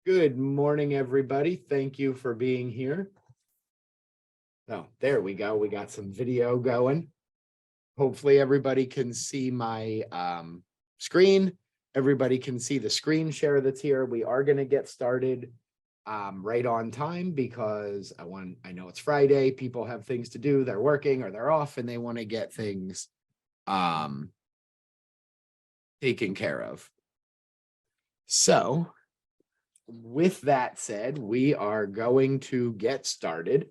Good morning, everybody. Thank you for being here. Oh, there we go. We got some video going. Hopefully everybody can see my screen. Everybody can see the screen share that's here. We are going to get started right on time because I know it's Friday. People have things to do. They're working or they're off and they want to get things taken care of. So with that said, we are going to get started.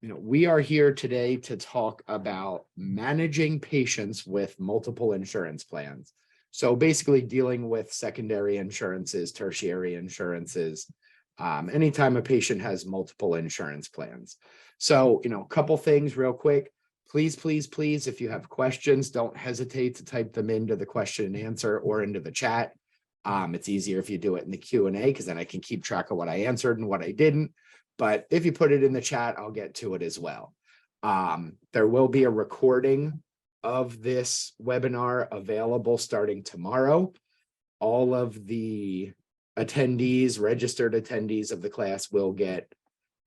We are here today to talk about managing patients with multiple insurance plans. So basically dealing with secondary insurances, tertiary insurances, anytime a patient has multiple insurance plans. So, a couple things real quick. Please, if you have questions, don't hesitate to type them into the question and answer or into the chat. It's easier if you do it in the Q&A because then I can keep track of what I answered and what I didn't. But if you put it in the chat, I'll get to it as well. There will be a recording of this webinar available starting tomorrow. All of the attendees, registered attendees of the class will get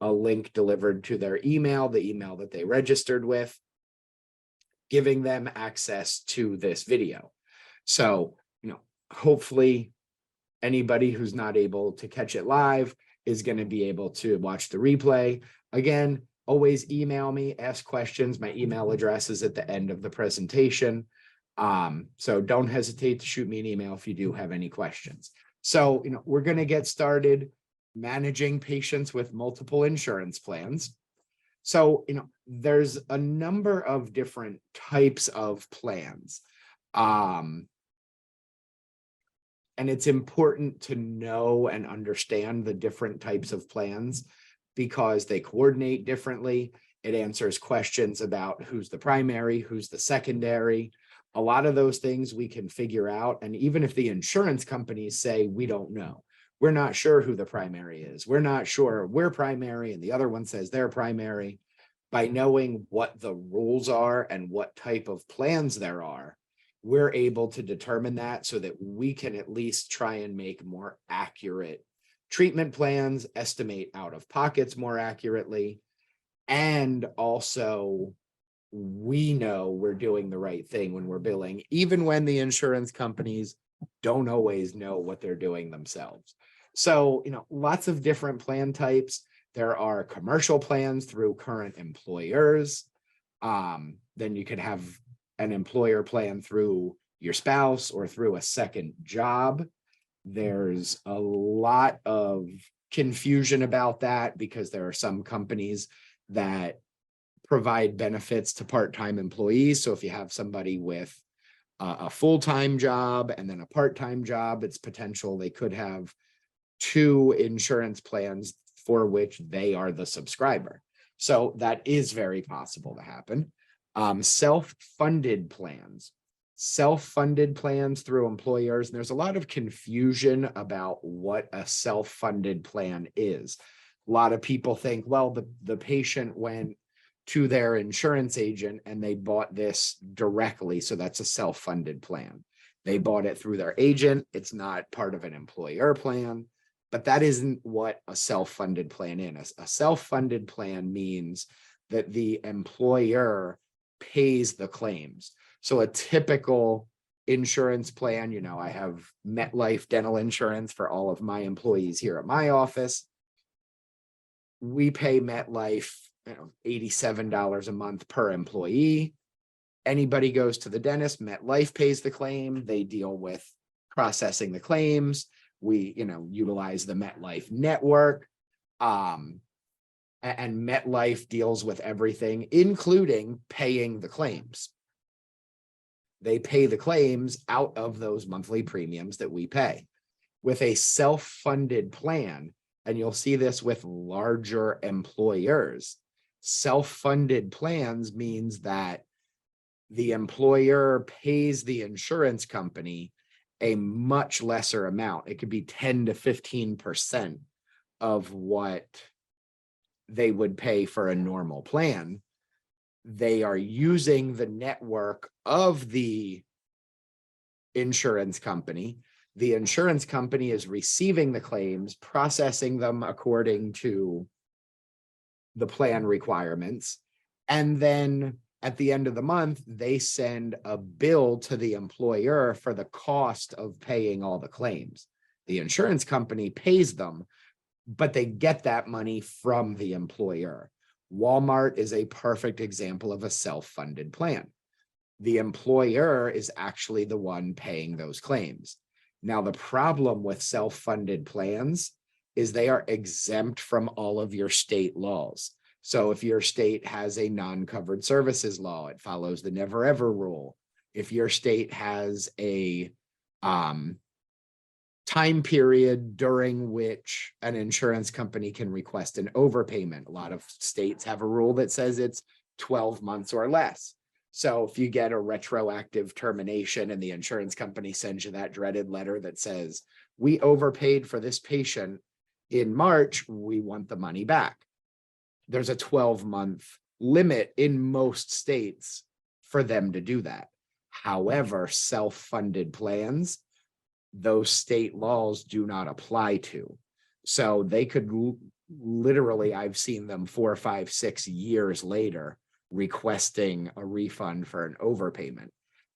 a link delivered to their email, the email that they registered with, giving them access to this video. So, hopefully anybody who's not able to catch it live is going to be able to watch the replay. Again, always email me, ask questions. My email address is at the end of the presentation. So don't hesitate to shoot me an email if you do have any questions. So, we're going to get started managing patients with multiple insurance plans. So, there's a number of different types of plans. And it's important to know and understand the different types of plans because they coordinate differently. It answers questions about who's the primary, who's the secondary. A lot of those things we can figure out. And even if the insurance companies say, we don't know, we're not sure who the primary is. We're not sure we're primary and the other one says they're primary. By knowing what the rules are and what type of plans there are, we're able to determine that so that we can at least try and make more accurate treatment plans, estimate out of pockets more accurately, and also we know we're doing the right thing when we're billing, even when the insurance companies don't always know what they're doing themselves. So, lots of different plan types. There are commercial plans through current employers. Then you could have an employer plan through your spouse or through a second job. There's a lot of confusion about that because there are some companies that provide benefits to part-time employees. So if you have somebody with a full-time job and then a part-time job, it's potential they could have two insurance plans for which they are the subscriber. So that is very possible to happen. Self-funded plans through employers. And there's a lot of confusion about what a self-funded plan is. A lot of people think, well, the patient went to their insurance agent and they bought this directly. So that's a self-funded plan. They bought it through their agent. It's not part of an employer plan, but that isn't what a self-funded plan is. A self-funded plan means that the employer pays the claims. So a typical insurance plan, I have MetLife dental insurance for all of my employees here at my office. We pay MetLife $87 a month per employee. Anybody goes to the dentist, MetLife pays the claim. They deal with processing the claims. We, utilize the MetLife network. And MetLife deals with everything, including paying the claims. They pay the claims out of those monthly premiums that we pay. With a self-funded plan, and you'll see this with larger employers, self-funded plans means that the employer pays the insurance company a much lesser amount. It could be 10 to 15% of what they would pay for a normal plan. They are using the network of the insurance company The insurance company is receiving the claims, processing them according to the plan requirements. And then at the end of the month, they send a bill to the employer for the cost of paying all the claims. The insurance company pays them, but they get that money from the employer. Walmart is a perfect example of a self-funded plan. The employer is actually the one paying those claims. Now, the problem with self-funded plans is they are exempt from all of your state laws. So if your state has a non-covered services law, it follows the never ever rule. If your state has a time period during which an insurance company can request an overpayment, a lot of states have a rule that says it's 12 months or less. So if you get a retroactive termination and the insurance company sends you that dreaded letter that says, we overpaid for this patient in March, we want the money back. There's a 12-month limit in most states for them to do that. However, self-funded plans, those state laws do not apply to. So they could literally, I've seen them 4, 5, 6 years later requesting a refund for an overpayment.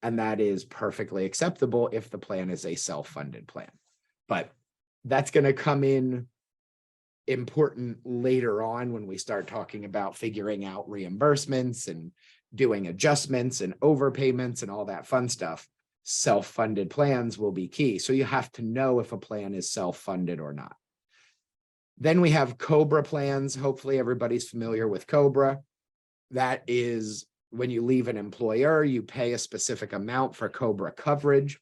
And that is perfectly acceptable if the plan is a self-funded plan. But that's going to come in important later on when we start talking about figuring out reimbursements and doing adjustments and overpayments and all that fun stuff. Self-funded plans will be key. So you have to know if a plan is self-funded or not. Then we have COBRA plans. Hopefully everybody's familiar with COBRA. That is when you leave an employer, you pay a specific amount for COBRA coverage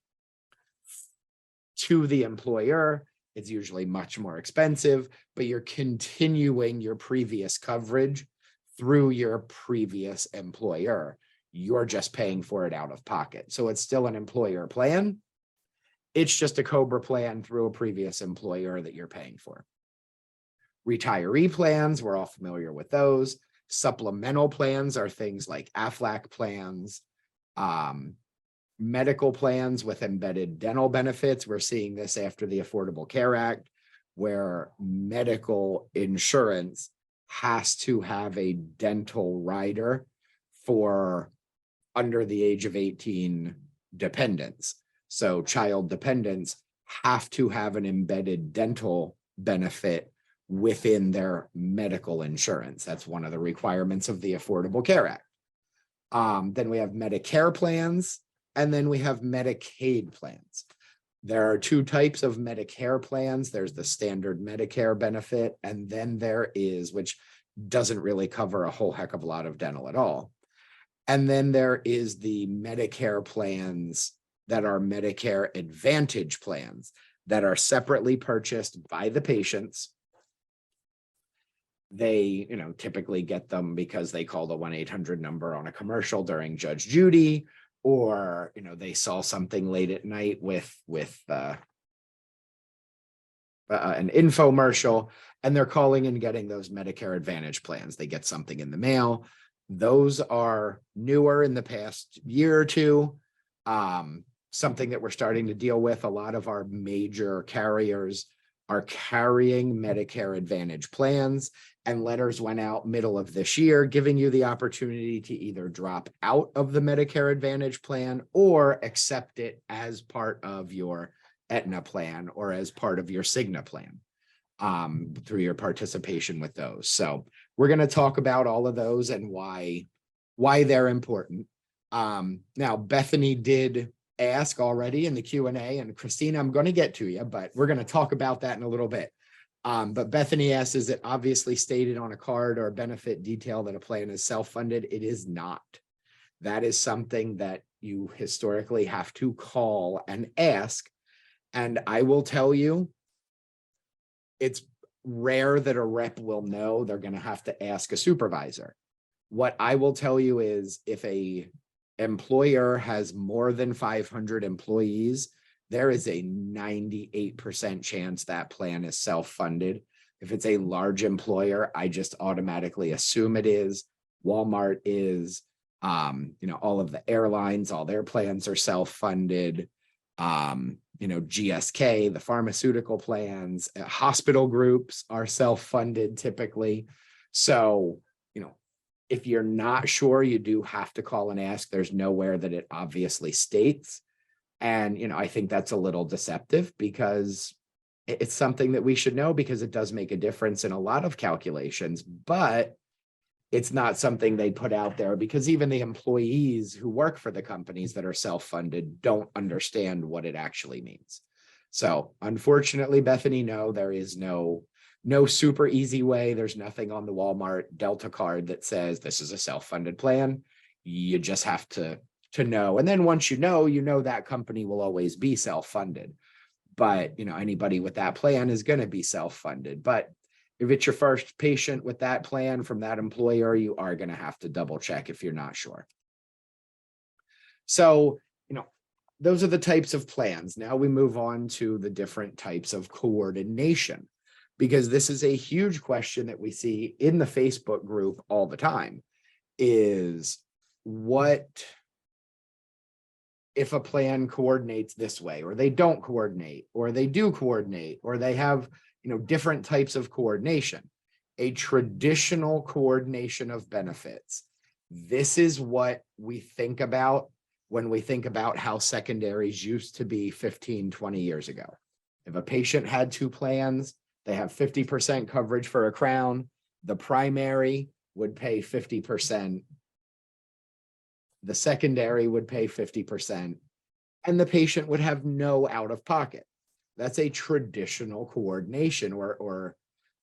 to the employer. It's usually much more expensive, but you're continuing your previous coverage through your previous employer. You're just paying for it out of pocket. So it's still an employer plan. It's just a COBRA plan through a previous employer that you're paying for. Retiree plans, we're all familiar with those. Supplemental plans are things like AFLAC plans, medical plans with embedded dental benefits. We're seeing this after the Affordable Care Act, where medical insurance has to have a dental rider for under the age of 18 dependents. So child dependents have to have an embedded dental benefit within their medical insurance. That's one of the requirements of the Affordable Care Act. Then we have Medicare plans, and then we have Medicaid plans. There are 2 types of Medicare plans. There's the standard Medicare benefit, and then there is, which doesn't really cover a whole heck of a lot of dental at all. And then there is the Medicare plans that are Medicare Advantage plans that are separately purchased by the patients. They, typically get them because they call the 1-800 number on a commercial during Judge Judy, or, they saw something late at night with an infomercial, and they're calling and getting those Medicare Advantage plans. They get something in the mail. Those are newer in the past year or two. Something that we're starting to deal with. A lot of our major carriers are carrying Medicare Advantage plans, and letters went out middle of this year giving you the opportunity to either drop out of the Medicare Advantage plan or accept it as part of your Aetna plan or as part of your Cigna plan through your participation with those. So we're going to talk about all of those and why they're important. Now, Bethany did ask already in the Q&A, and Christina, I'm going to get to you, but we're going to talk about that in a little bit. But Bethany asked, is it obviously stated on a card or benefit detail that a plan is self-funded? It is not. That is something that you historically have to call and ask. And I will tell you, it's rare that a rep will know. They're going to have to ask a supervisor. What I will tell you is if a employer has more than 500 employees, there is a 98% chance that plan is self-funded. If it's a large employer, I just automatically assume it is. Walmart is, all of the airlines, all their plans are self-funded. GSK, the pharmaceutical plans, hospital groups are self-funded typically. So, if you're not sure, you do have to call and ask. There's nowhere that it obviously states. And, I think that's a little deceptive because it's something that we should know because it does make a difference in a lot of calculations, but it's not something they put out there because even the employees who work for the companies that are self-funded don't understand what it actually means. So unfortunately, Bethany, no, there is no super easy way. There's nothing on the Walmart Delta card that says this is a self-funded plan. You just have to know. And then once you know that company will always be self-funded. But, anybody with that plan is going to be self-funded. But if it's your first patient with that plan from that employer, you are going to have to double check if you're not sure. So, those are the types of plans. Now we move on to the different types of coordination, because this is a huge question that we see in the Facebook group all the time is what if a plan coordinates this way, or they don't coordinate, or they do coordinate, or they have, different types of coordination. A traditional coordination of benefits. This is what we think about when we think about how secondaries used to be 15, 20 years ago. If a patient had two plans, they have 50% coverage for a crown, the primary would pay 50%, the secondary would pay 50%, and the patient would have no out of pocket. That's a traditional coordination or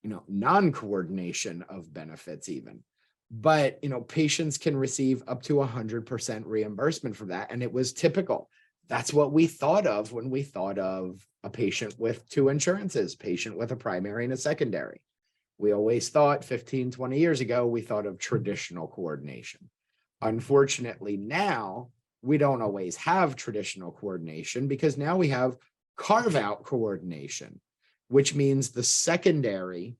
non-coordination of benefits even. But, patients can receive up to 100% reimbursement for that. And it was typical. That's what we thought of when we thought of a patient with two insurances, patient with a primary and a secondary. We always thought 15, 20 years ago, we thought of traditional coordination. Unfortunately, now we don't always have traditional coordination because now we have carve-out coordination, which means the secondary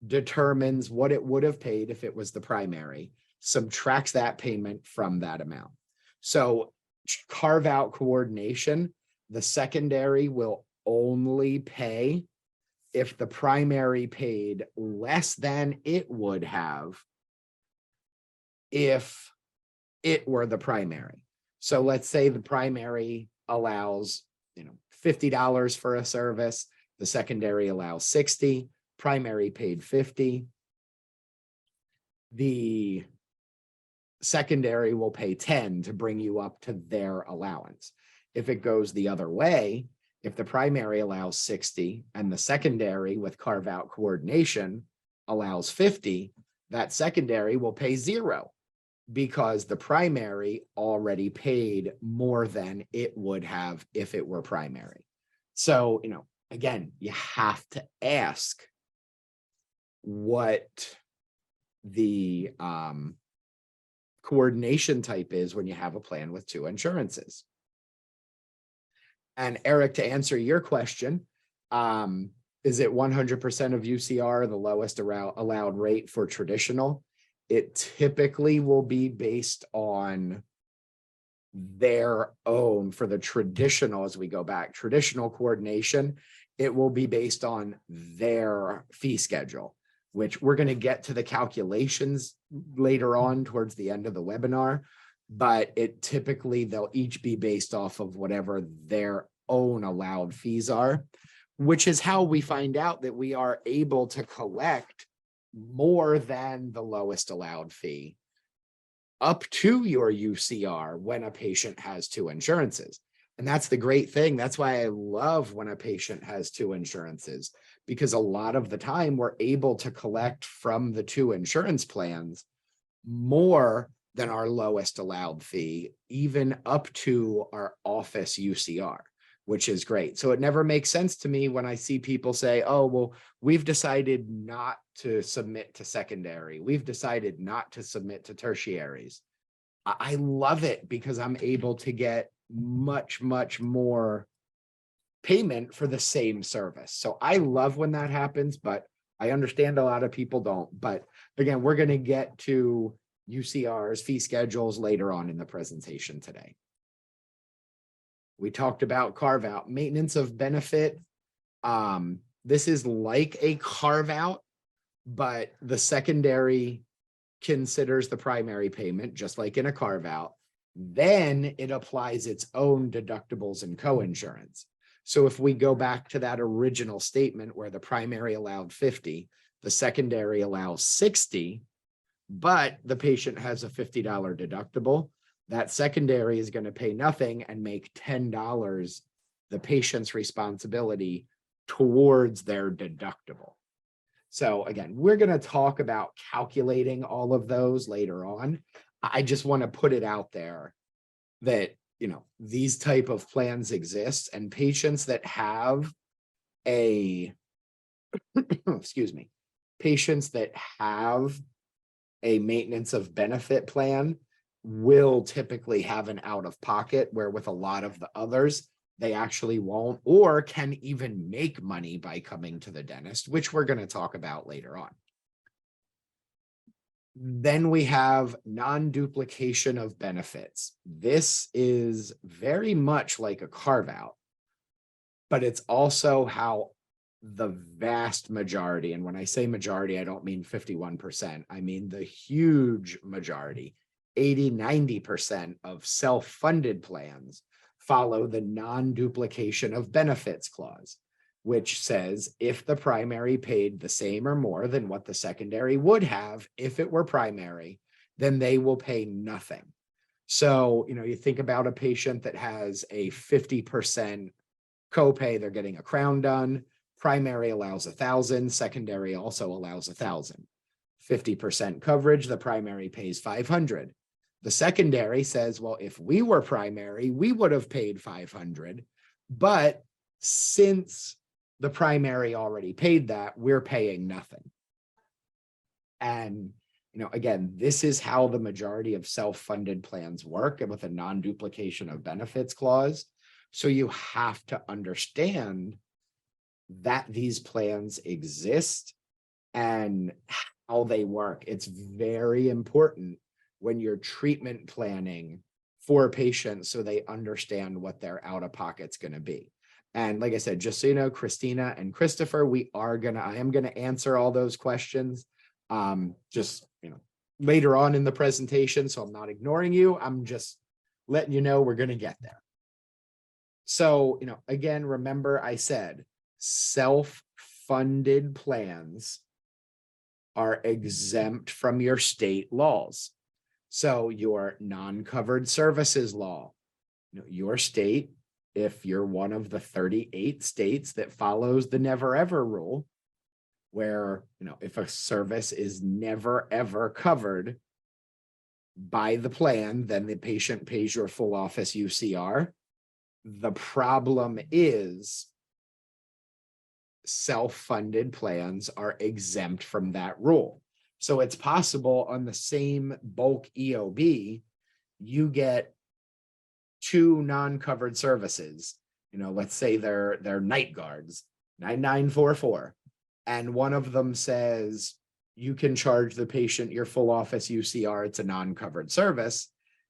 determines what it would have paid if it was the primary, subtracts that payment from that amount. So carve-out coordination, the secondary will only pay if the primary paid less than it would have if it were the primary. So let's say the primary allows, $50 for a service, the secondary allows 60, primary paid 50. The secondary will pay 10 to bring you up to their allowance. If it goes the other way, if the primary allows 60 and the secondary with carve-out coordination allows 50, that secondary will pay 0 because the primary already paid more than it would have if it were primary. So, again, you have to ask what the coordination type is when you have a plan with two insurances. And Eric, to answer your question, is it 100% of UCR, the lowest allowed rate for traditional? It typically will be based on their own, for the traditional, as we go back, traditional coordination, it will be based on their fee schedule, which we're going to get to the calculations later on towards the end of the webinar, but it typically, they'll each be based off of whatever their own allowed fees are, which is how we find out that we are able to collect more than the lowest allowed fee up to your UCR when a patient has two insurances. And that's the great thing. That's why I love when a patient has two insurances, because a lot of the time we're able to collect from the two insurance plans more than our lowest allowed fee, even up to our office UCR, which is great. So it never makes sense to me when I see people say, oh, well, we've decided not to submit to secondary. We've decided not to submit to tertiaries. I love it because I'm able to get much, much more payment for the same service. So I love when that happens, but I understand a lot of people don't. But again, we're going to get to UCR's fee schedules later on in the presentation today. We talked about carve out. Maintenance of benefit. This is like a carve out, but the secondary considers the primary payment, just like in a carve out. Then it applies its own deductibles and coinsurance. So if we go back to that original statement where the primary allowed 50, the secondary allows 60, but the patient has a $50 deductible, that secondary is going to pay nothing and make $10 the patient's responsibility towards their deductible. So again, we're going to talk about calculating all of those later on. I just want to put it out there that, these type of plans exist, and patients that have a, excuse me, patients that have a maintenance of benefit plan will typically have an out of pocket, where with a lot of the others, they actually won't, or can even make money by coming to the dentist, which we're going to talk about later on. Then we have non-duplication of benefits. This is very much like a carve out, but it's also how the vast majority, and when I say majority, I don't mean 51%, I mean the huge majority, 80–90% of self-funded plans follow the non-duplication of benefits clause, which says if the primary paid the same or more than what the secondary would have if it were primary, then they will pay nothing. So, you think about a patient that has a 50% copay, they're getting a crown done, primary allows 1,000, secondary also allows 1,000. 50% coverage, the primary pays 500. The secondary says, well, if we were primary, we would have paid 500, but since the primary already paid that, we're paying nothing. And, again, this is how the majority of self-funded plans work, and with a non-duplication of benefits clause. So you have to understand that these plans exist and how they work. It's very important when you're treatment planning for patients so they understand what their out-of-pocket's going to be. And like I said, just so you know, Christina and Christopher, I am going to answer all those questions just, later on in the presentation. So I'm not ignoring you. I'm just letting you know we're going to get there. So, again, remember I said self-funded plans are exempt from your state laws. So your non-covered services law, your state, if you're one of the 38 states that follows the never ever rule, where, if a service is never ever covered by the plan, then the patient pays your full office UCR. The problem is self-funded plans are exempt from that rule. So it's possible on the same bulk EOB, you get two non-covered services. Let's say they're night guards, 9944. And one of them says you can charge the patient your full office UCR, it's a non-covered service.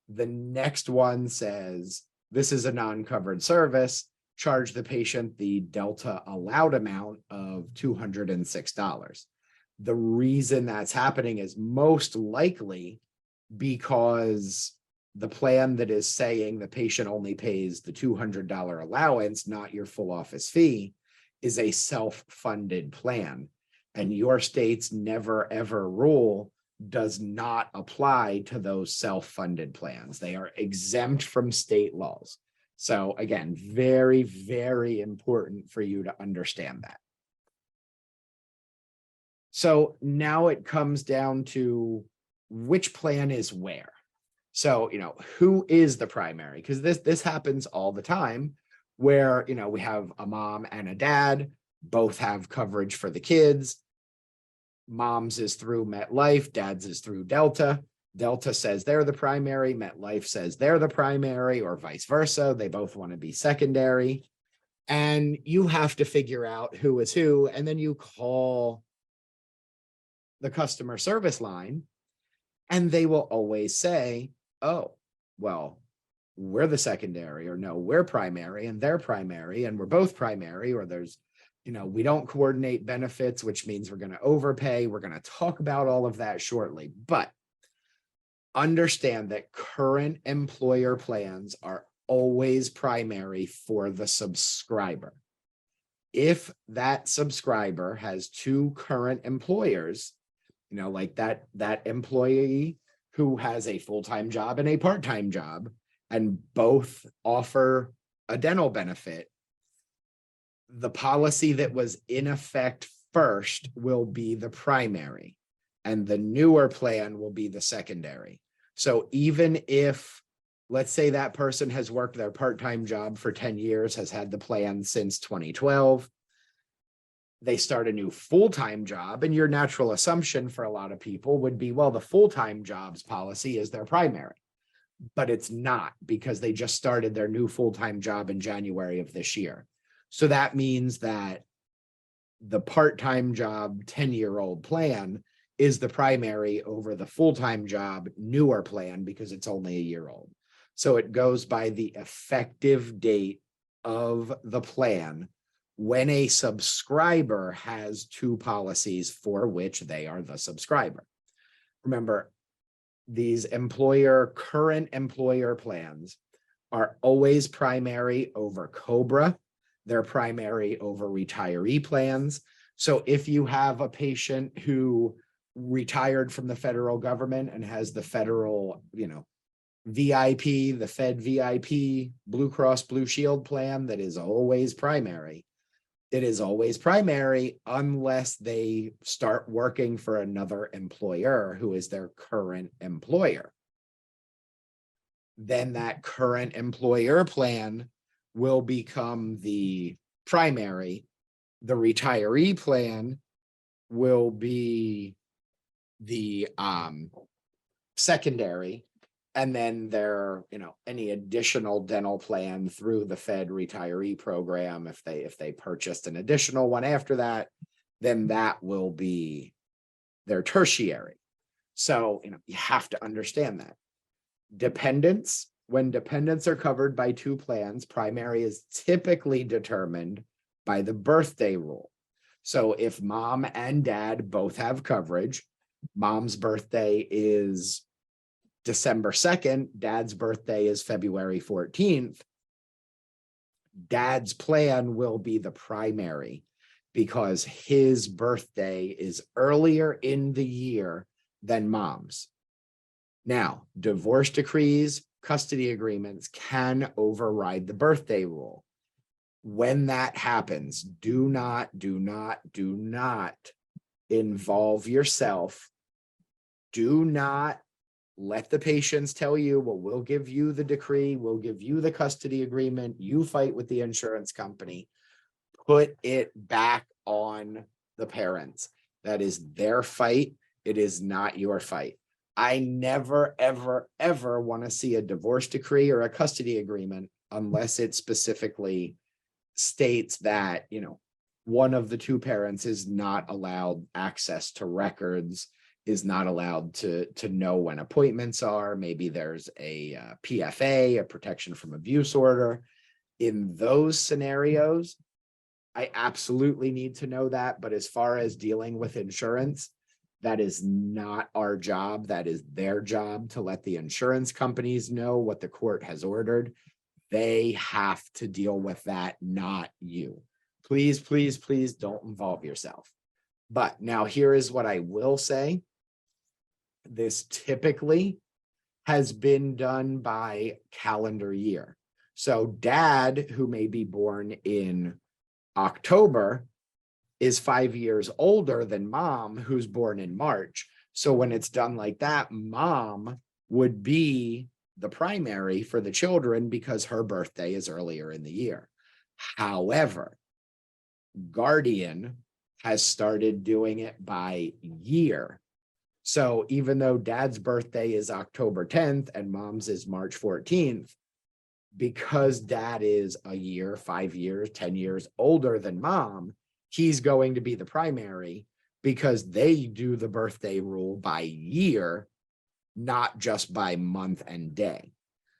The next one says this is a non-covered service, charge the patient the Delta allowed amount of $206. The reason that's happening is most likely because the plan that is saying the patient only pays the $200 allowance, not your full office fee, is a self-funded plan. And your state's never ever rule does not apply to those self-funded plans. They are exempt from state laws. So again, very, very important for you to understand that. So now it comes down to which plan is where. So, who is the primary? Because this happens all the time where, we have a mom and a dad, both have coverage for the kids. Mom's is through MetLife, dad's is through Delta. Delta says they're the primary, MetLife says they're the primary, or vice versa. They both want to be secondary. And you have to figure out who is who, and then you call the customer service line, and they will always say, oh, well, we're the secondary, or no, we're primary and they're primary and we're both primary, or there's, we don't coordinate benefits, which means we're going to overpay. We're going to talk about all of that shortly, but understand that current employer plans are always primary for the subscriber. If that subscriber has two current employers, like that employee who has a full-time job and a part-time job, and both offer a dental benefit, the policy that was in effect first will be the primary, and the newer plan will be the secondary. So even if, let's say that person has worked their part-time job for 10 years, has had the plan since 2012, they start a new full-time job, and your natural assumption for a lot of people would be, well, the full-time jobs policy is their primary. But it's not, because they just started their new full-time job in January of this year. So that means that the part-time job 10-year-old plan is the primary over the full-time job newer plan, because it's only a year old. So it goes by the effective date of the plan when a subscriber has two policies for which they are the subscriber. Remember, these current employer plans are always primary over COBRA. They're primary over retiree plans. So if you have a patient who retired from the federal government and has the federal, VIP, the Fed VIP, Blue Cross Blue Shield plan, that is always primary. It is always primary unless they start working for another employer who is their current employer. Then that current employer plan will become the primary. The retiree plan will be the secondary. And then there, any additional dental plan through the Fed retiree program, if they purchased an additional one after that, then that will be their tertiary. So, you have to understand that. Dependents, when dependents are covered by two plans, primary is typically determined by the birthday rule. So if mom and dad both have coverage, mom's birthday is December 2nd, dad's birthday is February 14th, dad's plan will be the primary because his birthday is earlier in the year than mom's. Now, divorce decrees, custody agreements can override the birthday rule. When that happens, do not involve yourself. Do not let the patients tell you, well, we'll give you the decree, we'll give you the custody agreement, you fight with the insurance company. Put it back on the parents. That is their fight. It is not your fight. I never, ever, ever want to see a divorce decree or a custody agreement unless it specifically states that, one of the two parents is not allowed access to records, is not allowed to know when appointments are. Maybe there's a PFA, a protection from abuse order. In those scenarios, I absolutely need to know that. But as far as dealing with insurance, that is not our job. That is their job to let the insurance companies know what the court has ordered. They have to deal with that, not you. Please, please, please don't involve yourself. But now here is what I will say. This typically has been done by calendar year. So dad, who may be born in October, is 5 years older than mom, who's born in March. So when it's done like that, mom would be the primary for the children because her birthday is earlier in the year. However, Guardian has started doing it by year. So even though dad's birthday is October 10th and mom's is March 14th, because dad is a year, 5 years, 10 years older than mom, he's going to be the primary because they do the birthday rule by year, not just by month and day.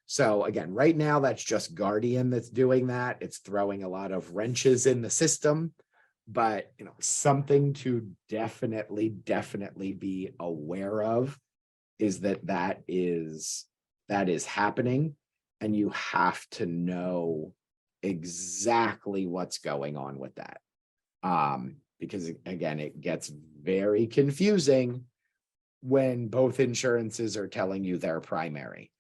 So again, right now, that's just Guardian that's doing that. It's throwing a lot of wrenches in the system, but something to definitely be aware of is that is happening, and you have to know exactly what's going on with that. Because again, it gets very confusing when both insurances are telling you they're primary.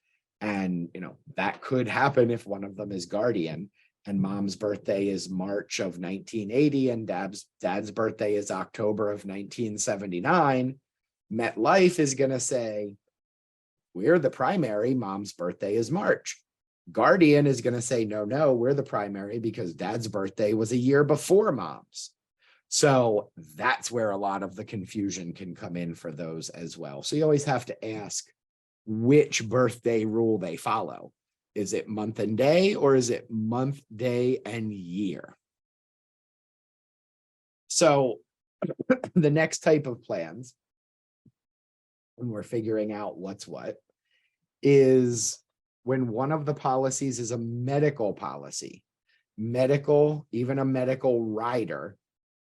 And that could happen if one of them is Guardian and mom's birthday is March of 1980 and dad's birthday is October of 1979. MetLife is going to say, we're the primary, mom's birthday is March. Guardian is going to say, no, we're the primary because dad's birthday was a year before mom's. So that's where a lot of the confusion can come in for those as well. So you always have to ask which birthday rule they follow. Is it month and day, or is it month, day, and year? So the next type of plans, when we're figuring out what's what, is when one of the policies is a medical policy. Medical, even a medical rider,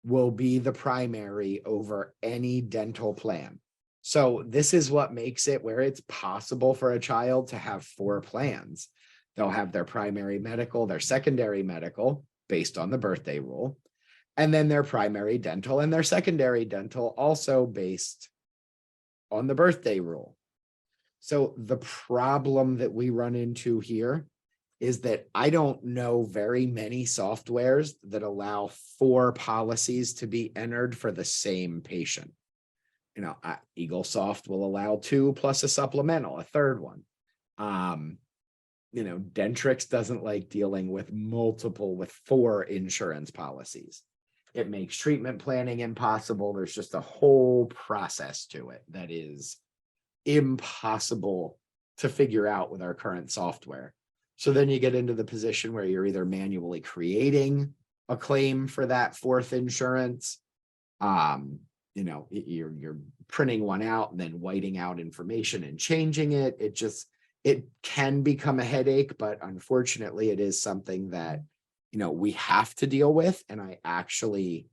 will be the primary over any dental plan. So this is what makes it where it's possible for a child to have 4 plans. They'll have their primary medical, their secondary medical based on the birthday rule, and then their primary dental and their secondary dental also based on the birthday rule. So the problem that we run into here is that I don't know very many softwares that allow 4 policies to be entered for the same patient. EagleSoft will allow 2 plus a supplemental, a third one. Dentrix doesn't like dealing with 4 insurance policies. It makes treatment planning impossible. There's just a whole process to it that is impossible to figure out with our current software. So then you get into the position where you're either manually creating a claim for that 4th insurance, you're printing one out and then whiting out information and changing it. It can become a headache, but unfortunately it is something that, we have to deal with. And I actually,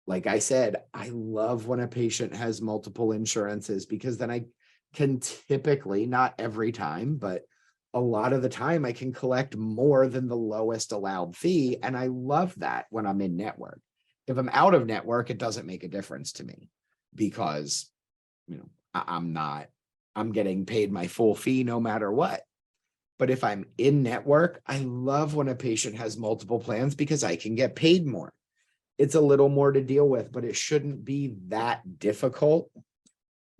like I said, I love when a patient has multiple insurances, because then I can typically, not every time, but a lot of the time I can collect more than the lowest allowed fee. And I love that when I'm in network. If I'm out of network, it doesn't make a difference to me, because, I'm getting paid my full fee no matter what. But if I'm in network, I love when a patient has multiple plans because I can get paid more. It's a little more to deal with, but it shouldn't be that difficult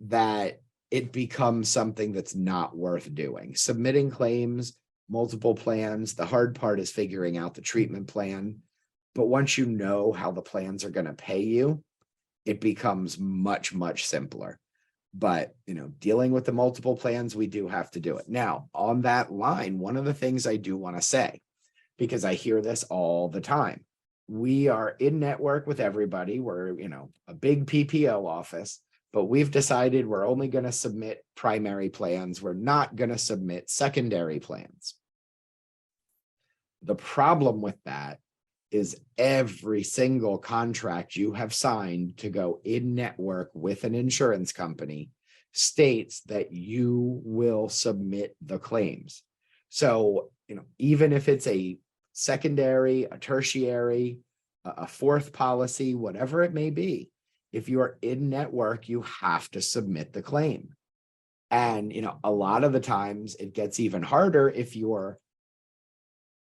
that it becomes something that's not worth doing. Submitting claims, multiple plans, the hard part is figuring out the treatment plan. But once you know how the plans are going to pay you, it becomes much, much simpler. But, dealing with the multiple plans, we do have to do it. Now, on that line, one of the things I do want to say, because I hear this all the time, we are in network with everybody. We're, a big PPO office, but we've decided we're only going to submit primary plans. We're not going to submit secondary plans. The problem with that is every single contract you have signed to go in network with an insurance company states that you will submit the claims. So, even if it's a secondary, a tertiary, a 4th policy, whatever it may be, if you are in network, you have to submit the claim. And, a lot of the times it gets even harder if you're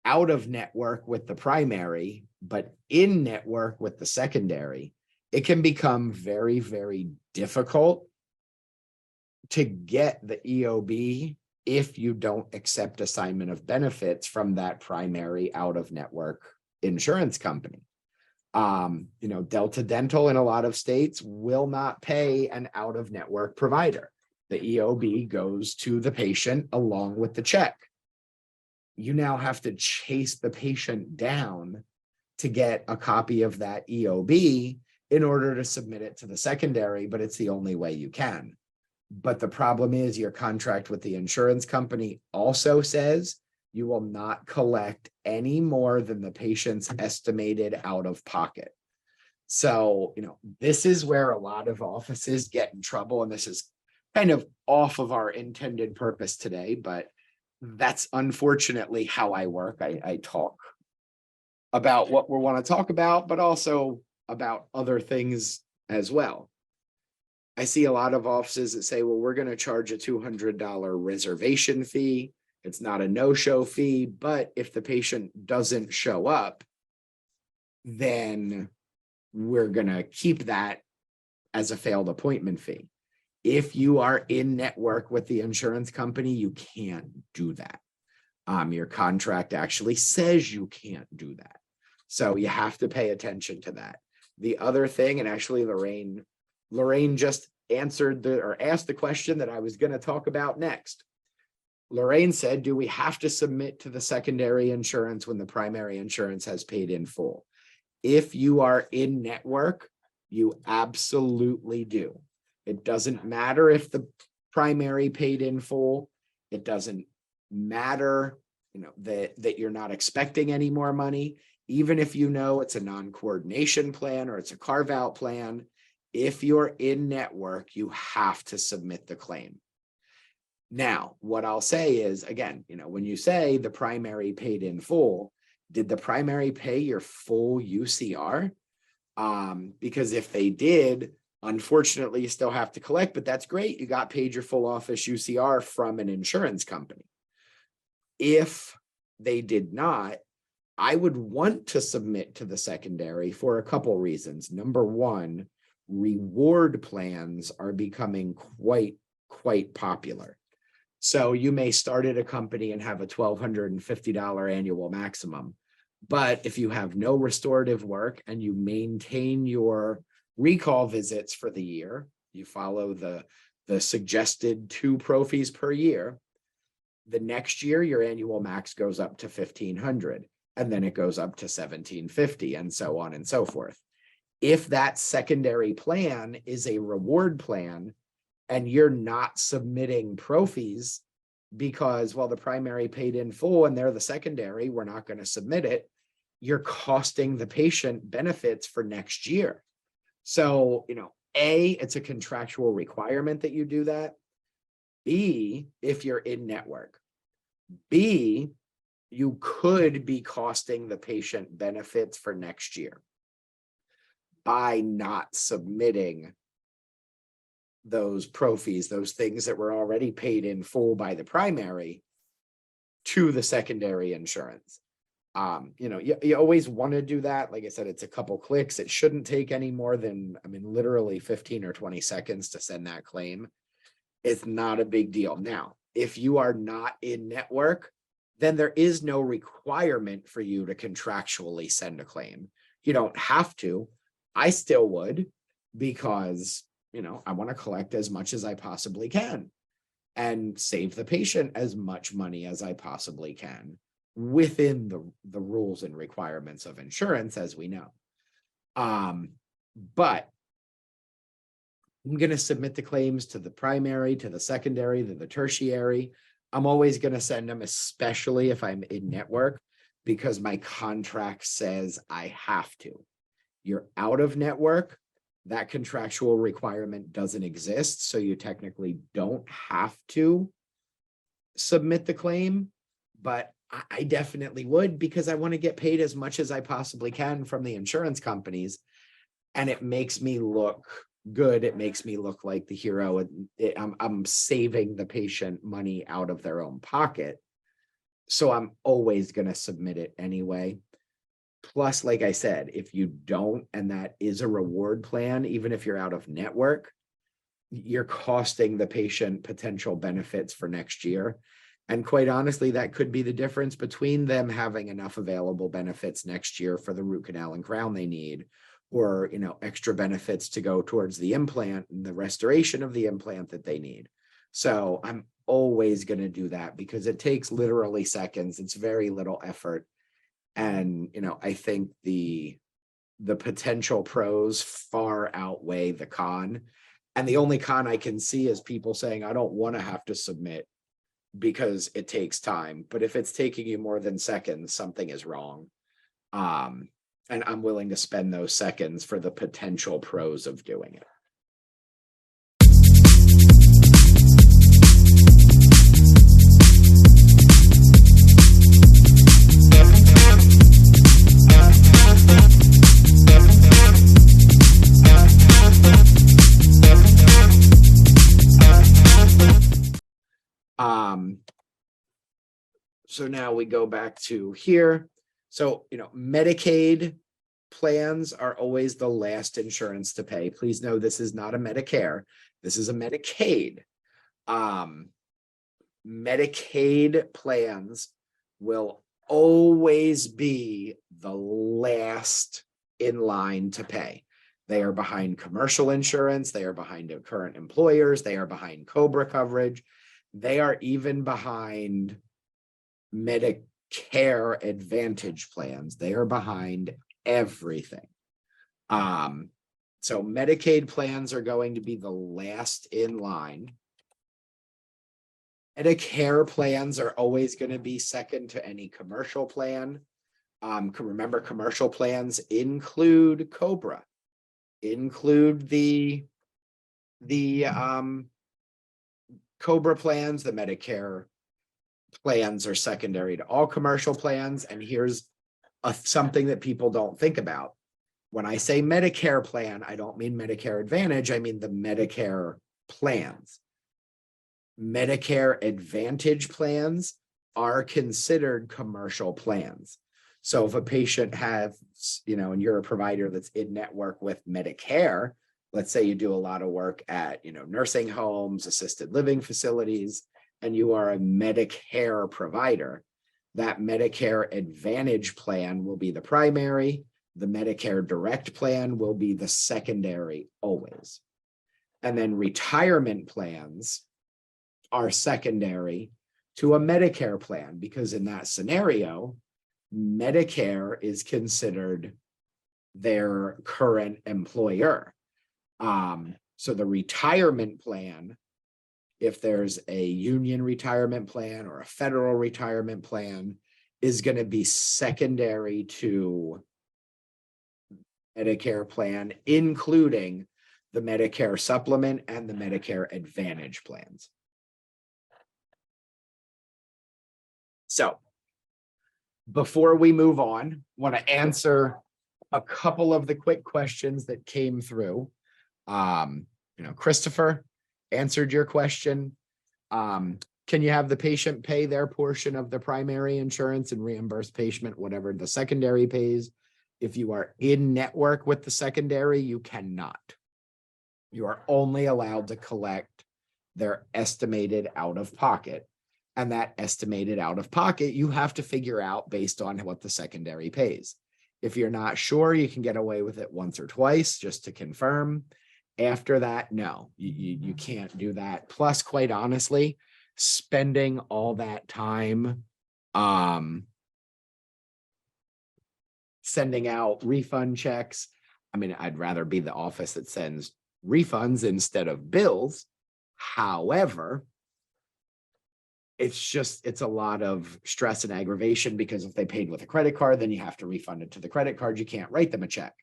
out of network with the primary, but in network with the secondary. It can become very, very difficult to get the EOB if you don't accept assignment of benefits from that primary out of network insurance company. Delta Dental in a lot of states will not pay an out of network provider. The EOB goes to the patient along with the check. You now have to chase the patient down to get a copy of that EOB in order to submit it to the secondary, but it's the only way you can. But the problem is your contract with the insurance company also says you will not collect any more than the patient's estimated out of pocket. So, this is where a lot of offices get in trouble. And this is kind of off of our intended purpose today, but that's unfortunately how I work. I talk about what we want to talk about, but also about other things as well. I see a lot of offices that say, well, we're going to charge a $200 reservation fee. It's not a no-show fee, but if the patient doesn't show up, then we're going to keep that as a failed appointment fee. If you are in network with the insurance company, you can't do that. Your contract actually says you can't do that. So you have to pay attention to that. The other thing, and actually Lorraine just answered or asked the question that I was going to talk about next. Lorraine said, do we have to submit to the secondary insurance when the primary insurance has paid in full? If you are in network, you absolutely do. It doesn't matter if the primary paid in full. It doesn't matter, that you're not expecting any more money. Even if it's a non-coordination plan or it's a carve-out plan, if you're in network, you have to submit the claim. Now, what I'll say is, again, when you say the primary paid in full, did the primary pay your full UCR? Because if they did, unfortunately, you still have to collect, but that's great. You got paid your full office UCR from an insurance company. If they did not, I would want to submit to the secondary for a couple reasons. Number one, reward plans are becoming quite popular. So you may start at a company and have a $1,250 annual maximum. But if you have no restorative work and you maintain your recall visits for the year, you follow the suggested 2 prophies per year, the next year your annual max goes up to $1,500, and then it goes up to $1,750, and so on and so forth. If that secondary plan is a reward plan and you're not submitting prophies because, well, the primary paid in full and they're the secondary, we're not going to submit it, you're costing the patient benefits for next year. So, A, it's a contractual requirement that you do that. B, if you're in network. B, you could be costing the patient benefits for next year by not submitting those prophies, those things that were already paid in full by the primary, to the secondary insurance. You always want to do that. Like I said, it's a couple clicks. It shouldn't take any more than, literally 15 or 20 seconds to send that claim. It's not a big deal. Now, if you are not in network, then there is no requirement for you to contractually send a claim. You don't have to. I still would, because, I want to collect as much as I possibly can and save the patient as much money as I possibly can within the rules and requirements of insurance, as we know. But I'm going to submit the claims to the primary, to the secondary, to the tertiary. I'm always going to send them, especially if I'm in network, because my contract says I have to. You're out of network, that contractual requirement doesn't exist, so you technically don't have to submit the claim, but I definitely would, because I want to get paid as much as I possibly can from the insurance companies, and it makes me look good. It makes me look like the hero. I'm saving the patient money out of their own pocket, so I'm always going to submit it anyway. Plus, like I said, if you don't, and that is a reward plan, even if you're out of network, you're costing the patient potential benefits for next year. And quite honestly, that could be the difference between them having enough available benefits next year for the root canal and crown they need, or, extra benefits to go towards the implant and the restoration of the implant that they need. So I'm always going to do that, because it takes literally seconds. It's very little effort. And, I think the potential pros far outweigh the con. And the only con I can see is people saying, I don't want to have to submit because it takes time. But if it's taking you more than seconds, something is wrong. And I'm willing to spend those seconds for the potential pros of doing it. So now we go back to here. So, Medicaid plans are always the last insurance to pay. Please know this is not a Medicare. This is a Medicaid. Medicaid plans will always be the last in line to pay. They are behind commercial insurance. They are behind current employers. They are behind COBRA coverage. They are even behind Medicare Advantage plans. They are behind everything. So Medicaid plans are going to be the last in line. Medicare plans are always going to be second to any commercial plan. Remember, commercial plans include COBRA, include the COBRA plans. The Medicare plans are secondary to all commercial plans. And here's something that people don't think about. When I say Medicare plan, I don't mean Medicare Advantage. I mean the Medicare plans. Medicare Advantage plans are considered commercial plans. So if a patient has, and you're a provider that's in network with Medicare, let's say you do a lot of work at, nursing homes, assisted living facilities, and you are a Medicare provider, that Medicare Advantage plan will be the primary. The Medicare Direct plan will be the secondary always. And then retirement plans are secondary to a Medicare plan, because in that scenario, Medicare is considered their current employer. So the retirement plan, if there's a union retirement plan or a federal retirement plan, is going to be secondary to Medicare plan, including the Medicare supplement and the Medicare Advantage plans. So before we move on, I want to answer a couple of the quick questions that came through. Christopher answered your question. Can you have the patient pay their portion of the primary insurance and reimburse patient whatever the secondary pays? If you are in network with the secondary, you cannot. You are only allowed to collect their estimated out of pocket. And that estimated out of pocket, you have to figure out based on what the secondary pays. If you're not sure, you can get away with it once or twice just to confirm. After that, no, you can't do that. Plus, quite honestly, spending all that time sending out refund checks. I mean, I'd rather be the office that sends refunds instead of bills. However, it's a lot of stress and aggravation, because if they paid with a credit card, then you have to refund it to the credit card. You can't write them a check.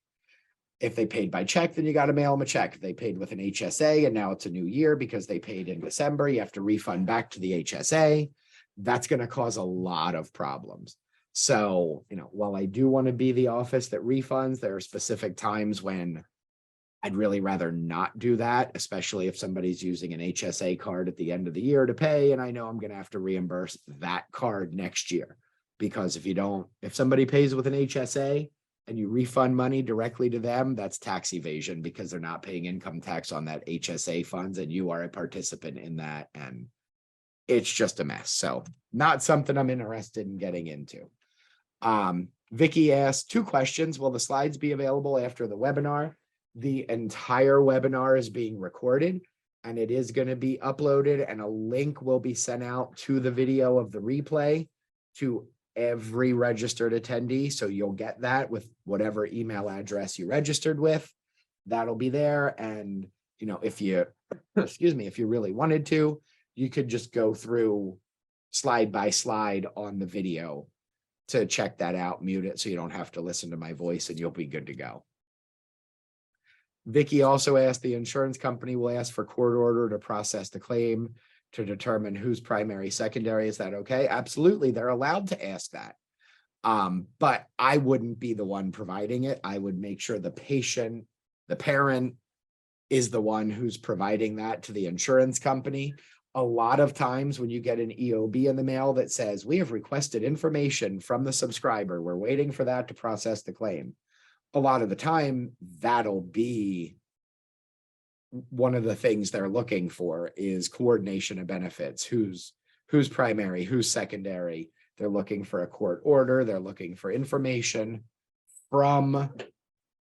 If they paid by check, then you got to mail them a check. If they paid with an HSA and now it's a new year because they paid in December, you have to refund back to the HSA. That's going to cause a lot of problems. So, while I do want to be the office that refunds, there are specific times when I'd really rather not do that, especially if somebody's using an HSA card at the end of the year to pay, and I know I'm going to have to reimburse that card next year. Because if somebody pays with an HSA and you refund money directly to them, that's tax evasion, because they're not paying income tax on that HSA funds and you are a participant in that, and it's just a mess. So not something I'm interested in getting into. Vicky asked 2 questions. Will the slides be available after the webinar? The entire webinar is being recorded and it is going to be uploaded, and a link will be sent out to the video of the replay to every registered attendee. So you'll get that with whatever email address you registered with. That'll be there. And, if you, excuse me, if you really wanted to, you could just go through slide by slide on the video to check that out, mute it so you don't have to listen to my voice, and you'll be good to go. Vicky also asked, the insurance company will ask for court order to process the claim to determine who's primary, secondary. Is that okay? Absolutely. They're allowed to ask that. But I wouldn't be the one providing it. I would make sure the patient, the parent, is the one who's providing that to the insurance company. A lot of times when you get an EOB in the mail that says, we have requested information from the subscriber, we're waiting for that to process the claim. A lot of the time, that'll be one of the things they're looking for, is coordination of benefits. Who's primary, who's secondary. They're looking for a court order. They're looking for information from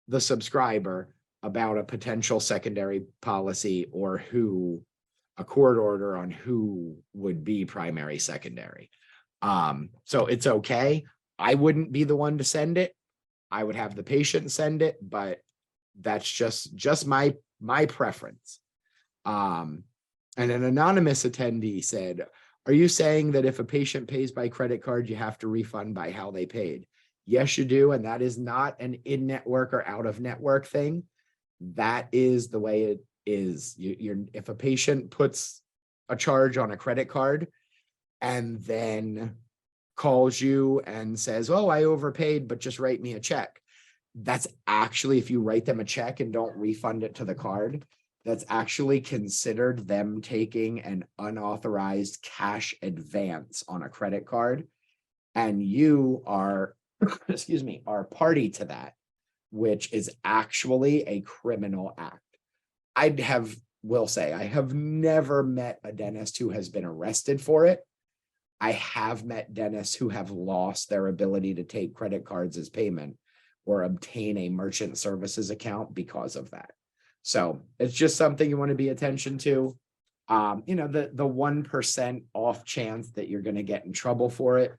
the subscriber about a potential secondary policy, or a court order on who would be primary, secondary. So it's okay. I wouldn't be the one to send it. I would have the patient send it, but that's just my preference. And an anonymous attendee said, are you saying that if a patient pays by credit card, you have to refund by how they paid? Yes, you do. And that is not an in-network or out-of-network thing. That is the way it is. If a patient puts a charge on a credit card and then calls you and says, oh, I overpaid, but just write me a check. That's actually, if you write them a check and don't refund it to the card, that's actually considered them taking an unauthorized cash advance on a credit card. And you are, excuse me, are party to that, which is actually a criminal act. Will say, I have never met a dentist who has been arrested for it. I have met dentists who have lost their ability to take credit cards as payment or obtain a merchant services account because of that. So it's just something you want to be attention to. The 1% off chance that you're going to get in trouble for it.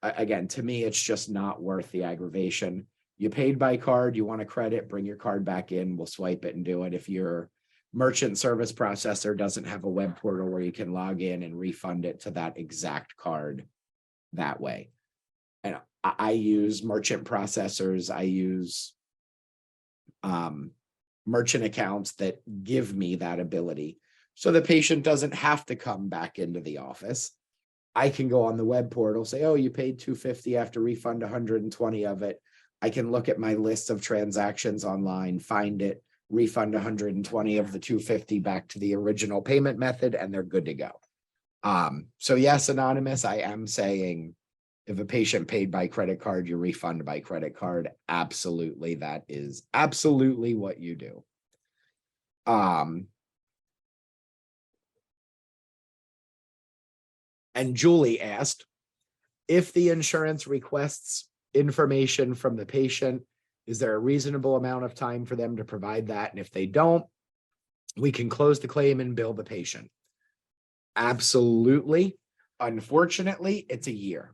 Again, to me, it's just not worth the aggravation. You paid by card, you want a credit, bring your card back in, we'll swipe it and do it. If your merchant service processor doesn't have a web portal where you can log in and refund it to that exact card that way. And I use merchant processors. I use merchant accounts that give me that ability. So the patient doesn't have to come back into the office. I can go on the web portal, say, oh, you paid $250, I have to refund 120 of it. I can look at my list of transactions online, find it, refund 120 of the 250 back to the original payment method, and they're good to go. So yes, anonymous, I am saying if a patient paid by credit card, you refund by credit card. Absolutely. That is absolutely what you do. And Julie asked, if the insurance requests information from the patient, is there a reasonable amount of time for them to provide that? And if they don't, we can close the claim and bill the patient. Absolutely. Unfortunately, it's a year.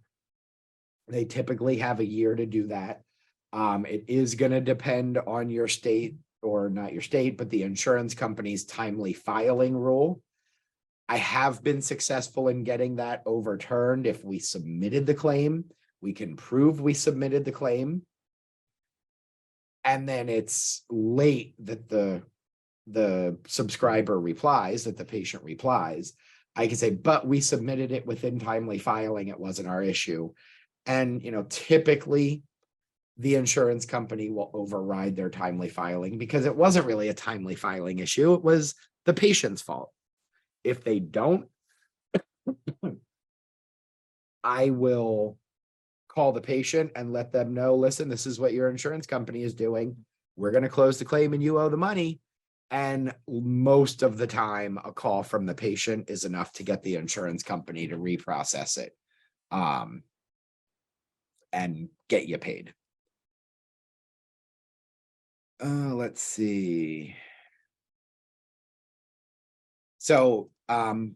They typically have a year to do that. It is going to depend on your state, or not your state, but the insurance company's timely filing rule. I have been successful in getting that overturned. If we submitted the claim, we can prove we submitted the claim. And then it's late that the subscriber replies, that the patient replies. I can say, but we submitted it within timely filing. It wasn't our issue. And, typically the insurance company will override their timely filing because it wasn't really a timely filing issue. It was the patient's fault. If they don't, I will call the patient and let them know, listen, this is what your insurance company is doing. We're going to close the claim and you owe the money. And most of the time, a call from the patient is enough to get the insurance company to reprocess it and get you paid. Let's see. So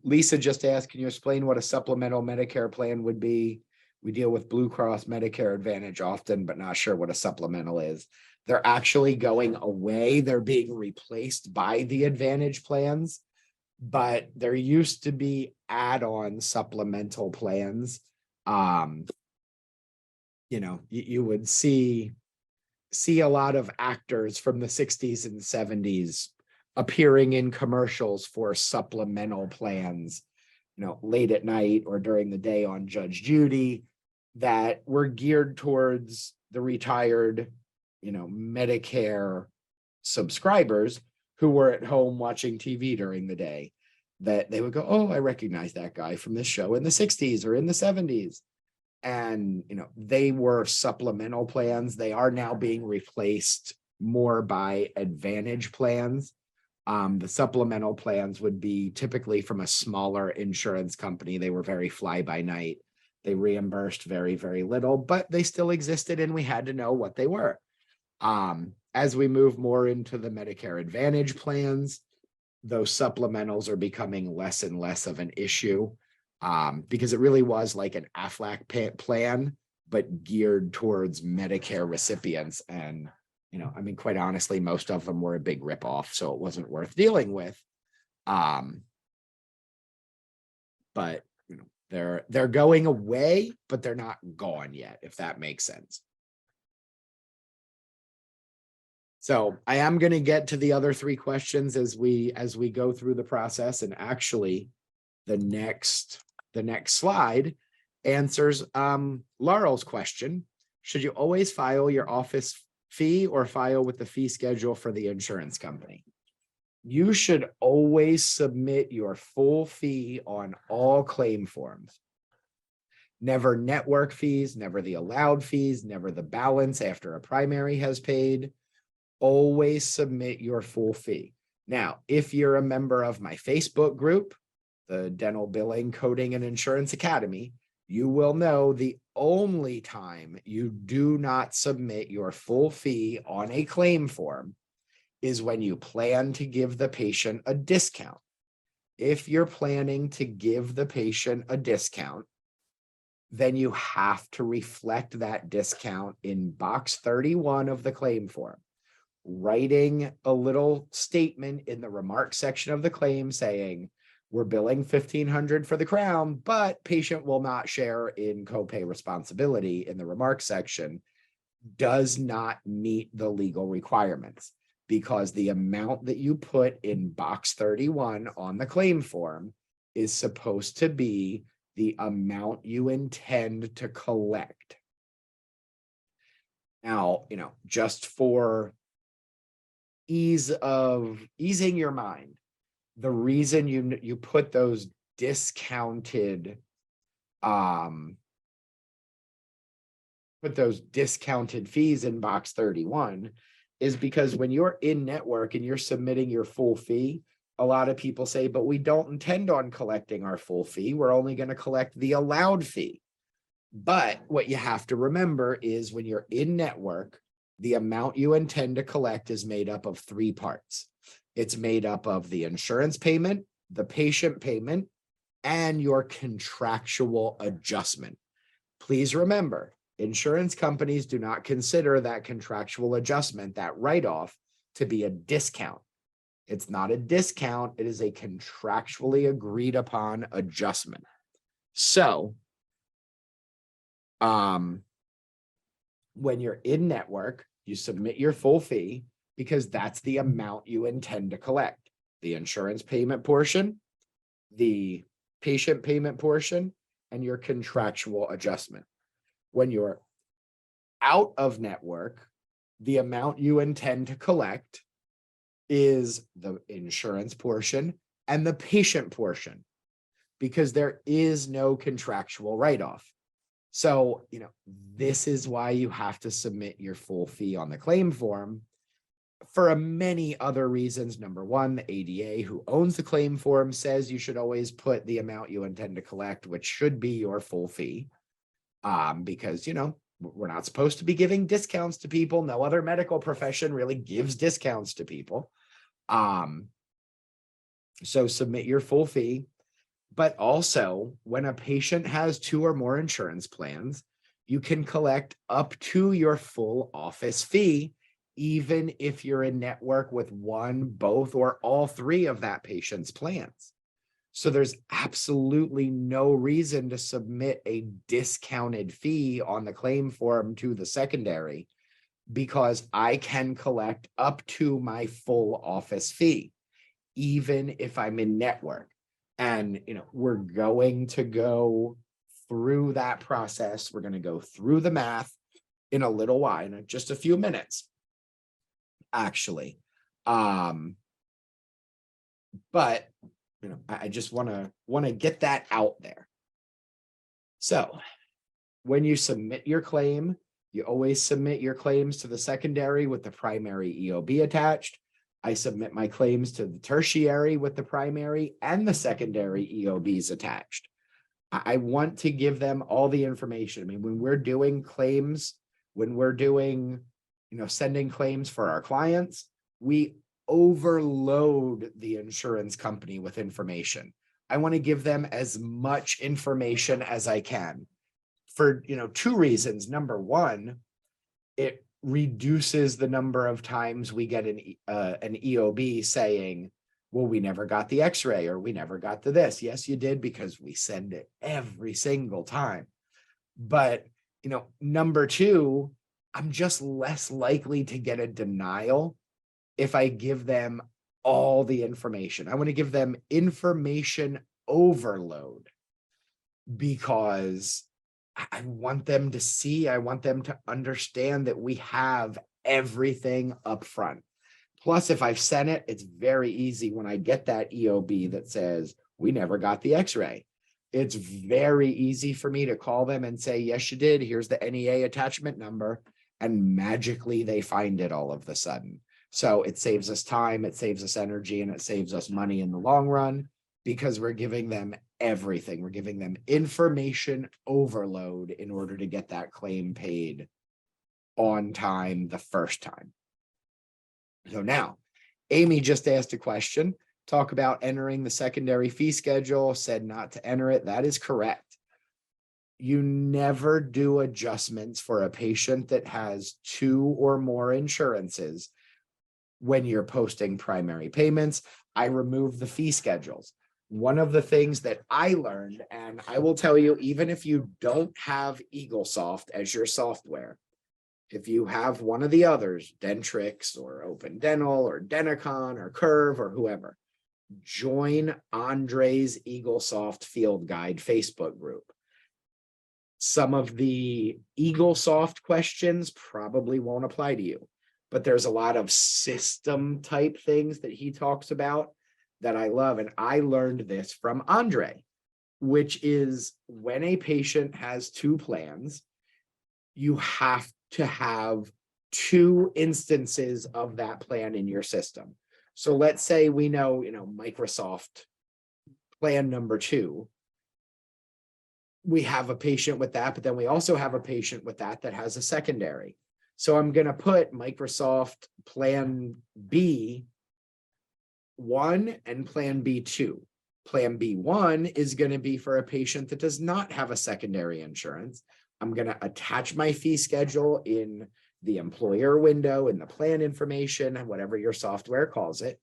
Lisa just asked, can you explain what a supplemental Medicare plan would be? We deal with Blue Cross Medicare Advantage often, but not sure what a supplemental is. they're actually going away. They're being replaced by the Advantage plans, but there used to be add-on supplemental plans. You would see a lot of actors from the 60s and 70s appearing in commercials for supplemental plans, late at night or during the day on Judge Judy, that were geared towards the retired, Medicare subscribers who were at home watching TV during the day, that they would go, oh, I recognize that guy from this show in the 60s or in the 70s. And, they were supplemental plans. They are now being replaced more by Advantage plans. The supplemental plans would be typically from a smaller insurance company. They were very fly by night. They reimbursed very, very little, but they still existed and we had to know what they were. As we move more into the Medicare Advantage plans, those supplementals are becoming less and less of an issue, because it really was like an AFLAC plan, but geared towards Medicare recipients. And, quite honestly, most of them were a big ripoff, so it wasn't worth dealing with. But, they're going away, but they're not gone yet, if that makes sense. So I am going to get to the other three questions as we go through the process. And actually, the next slide answers Laurel's question. Should you always file your office fee or file with the fee schedule for the insurance company? You should always submit your full fee on all claim forms. Never network fees, never the allowed fees, never the balance after a primary has paid. Always submit your full fee. Now, if you're a member of my Facebook group, the Dental Billing, Coding, and Insurance Academy, you will know the only time you do not submit your full fee on a claim form is when you plan to give the patient a discount. If you're planning to give the patient a discount, then you have to reflect that discount in box 31 of the claim form, writing a little statement in the remarks section of the claim saying, we're billing $1,500 for the crown, but patient will not share in copay responsibility in the remarks section, does not meet the legal requirements, because the amount that you put in box 31 on the claim form is supposed to be the amount you intend to collect. Now, just for easing your mind, the reason you put those discounted fees in box 31 is because when you're in network and you're submitting your full fee, a lot of people say, but we don't intend on collecting our full fee. We're only going to collect the allowed fee. But what you have to remember is when you're in network, the amount you intend to collect is made up of three parts. It's made up of the insurance payment, the patient payment, and your contractual adjustment. Please remember, insurance companies do not consider that contractual adjustment, that write-off, to be a discount. It's not a discount. It is a contractually agreed upon adjustment. So, when you're in network, you submit your full fee because that's the amount you intend to collect. The insurance payment portion, the patient payment portion, and your contractual adjustment. When you're out of network, the amount you intend to collect is the insurance portion and the patient portion, because there is no contractual write-off. So, this is why you have to submit your full fee on the claim form for many other reasons. Number one, the ADA, who owns the claim form, says you should always put the amount you intend to collect, which should be your full fee, because, we're not supposed to be giving discounts to people. No other medical profession really gives discounts to people. So submit your full fee. But also, when a patient has 2 or more insurance plans, you can collect up to your full office fee, even if you're in network with one, both, or all three of that patient's plans. So there's absolutely no reason to submit a discounted fee on the claim form to the secondary, because I can collect up to my full office fee, even if I'm in network. And, we're going to go through that process. We're going to go through the math in a little while, in just a few minutes, actually. But, I just want to get that out there. So when you submit your claim, you always submit your claims to the secondary with the primary EOB attached. I submit my claims to the tertiary with the primary and the secondary EOBs attached. I want to give them all the information. I mean, when we're doing claims, when we're doing, sending claims for our clients, we overload the insurance company with information. I want to give them as much information as I can for, two reasons. Number one, it reduces the number of times we get an EOB saying, well, we never got the x-ray, or we never got to this. Yes, you did, because we send it every single time. But, number two, I'm just less likely to get a denial if I give them all the information. I want to give them information overload, because I want them to see, I want them to understand that we have everything up front. Plus, if I've sent it, it's very easy when I get that EOB that says, we never got the x-ray. It's very easy for me to call them and say, yes, you did. Here's the NEA attachment number. And magically they find it all of a sudden. So it saves us time, it saves us energy, and it saves us money in the long run, because we're giving them everything. We're giving them information overload in order to get that claim paid on time the first time. So now, Amy just asked a question, talk about entering the secondary fee schedule, said not to enter it. That is correct. You never do adjustments for a patient that has 2 or more insurances when you're posting primary payments. I remove the fee schedules. One of the things that I learned, and I will tell you, even if you don't have EagleSoft as your software, if you have one of the others, Dentrix or Open Dental or Denticon or Curve or whoever, join Andre's EagleSoft Field Guide Facebook group. Some of the EagleSoft questions probably won't apply to you, but there's a lot of system type things that he talks about that I love. And I learned this from Andre, which is when a patient has 2 plans, you have to have 2 instances of that plan in your system. So let's say we know, Microsoft plan number 2. We have a patient with that, but then we also have a patient with that has a secondary. So I'm going to put Microsoft plan B1 and plan B2. Plan B1 is going to be for a patient that does not have a secondary insurance. I'm going to attach my fee schedule in the employer window, in the plan information, whatever your software calls it.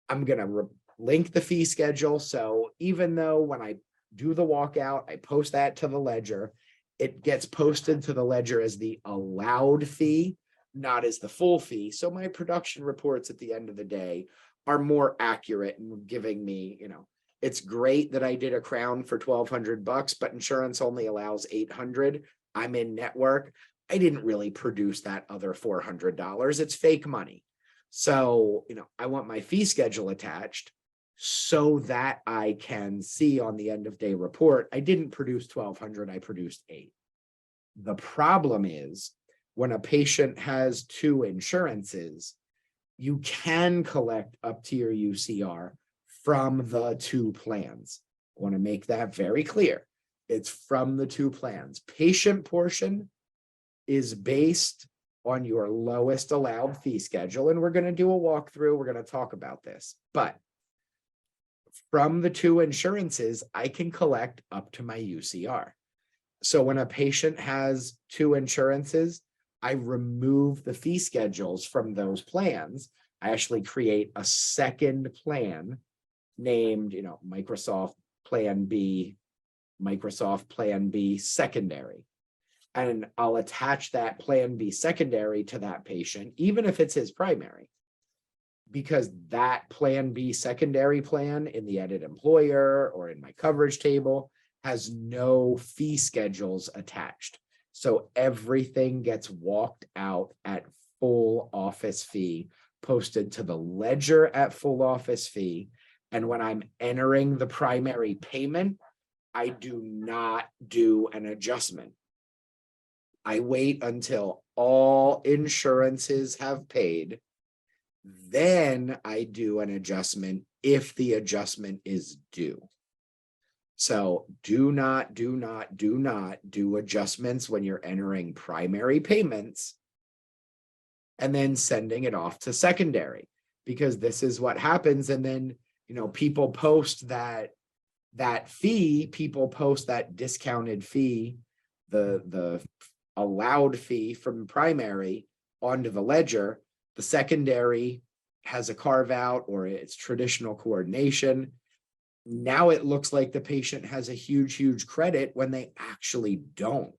I'm going to link the fee schedule. So even though when I do the walkout, I post that to the ledger, it gets posted to the ledger as the allowed fee, not as the full fee. So my production reports at the end of the day are more accurate and giving me, it's great that I did a crown for $1,200, but insurance only allows $800. I'm in network. I didn't really produce that other $400. It's fake money. So, I want my fee schedule attached so that I can see on the end of day report, I didn't produce $1,200, I produced $8. The problem is when a patient has 2 insurances, you can collect up to your UCR from the 2 plans. I want to make that very clear. It's from the 2 plans. Patient portion is based on your lowest allowed fee schedule. And we're going to do a walkthrough. We're going to talk about this. But from the 2 insurances, I can collect up to my UCR. So when a patient has 2 insurances, I remove the fee schedules from those plans. I actually create a second plan named, Microsoft Plan B, Microsoft Plan B Secondary. And I'll attach that Plan B Secondary to that patient, even if it's his primary, because that Plan B Secondary plan in the edit employer or in my coverage table has no fee schedules attached. So everything gets walked out at full office fee, posted to the ledger at full office fee. And when I'm entering the primary payment, I do not do an adjustment. I wait until all insurances have paid. Then I do an adjustment if the adjustment is due. So do not do adjustments when you're entering primary payments and then sending it off to secondary, because this is what happens. And then, people post that fee, people post that discounted fee, the allowed fee from primary onto the ledger. The secondary has a carve out or it's traditional coordination. Now it looks like the patient has a huge credit when they actually don't.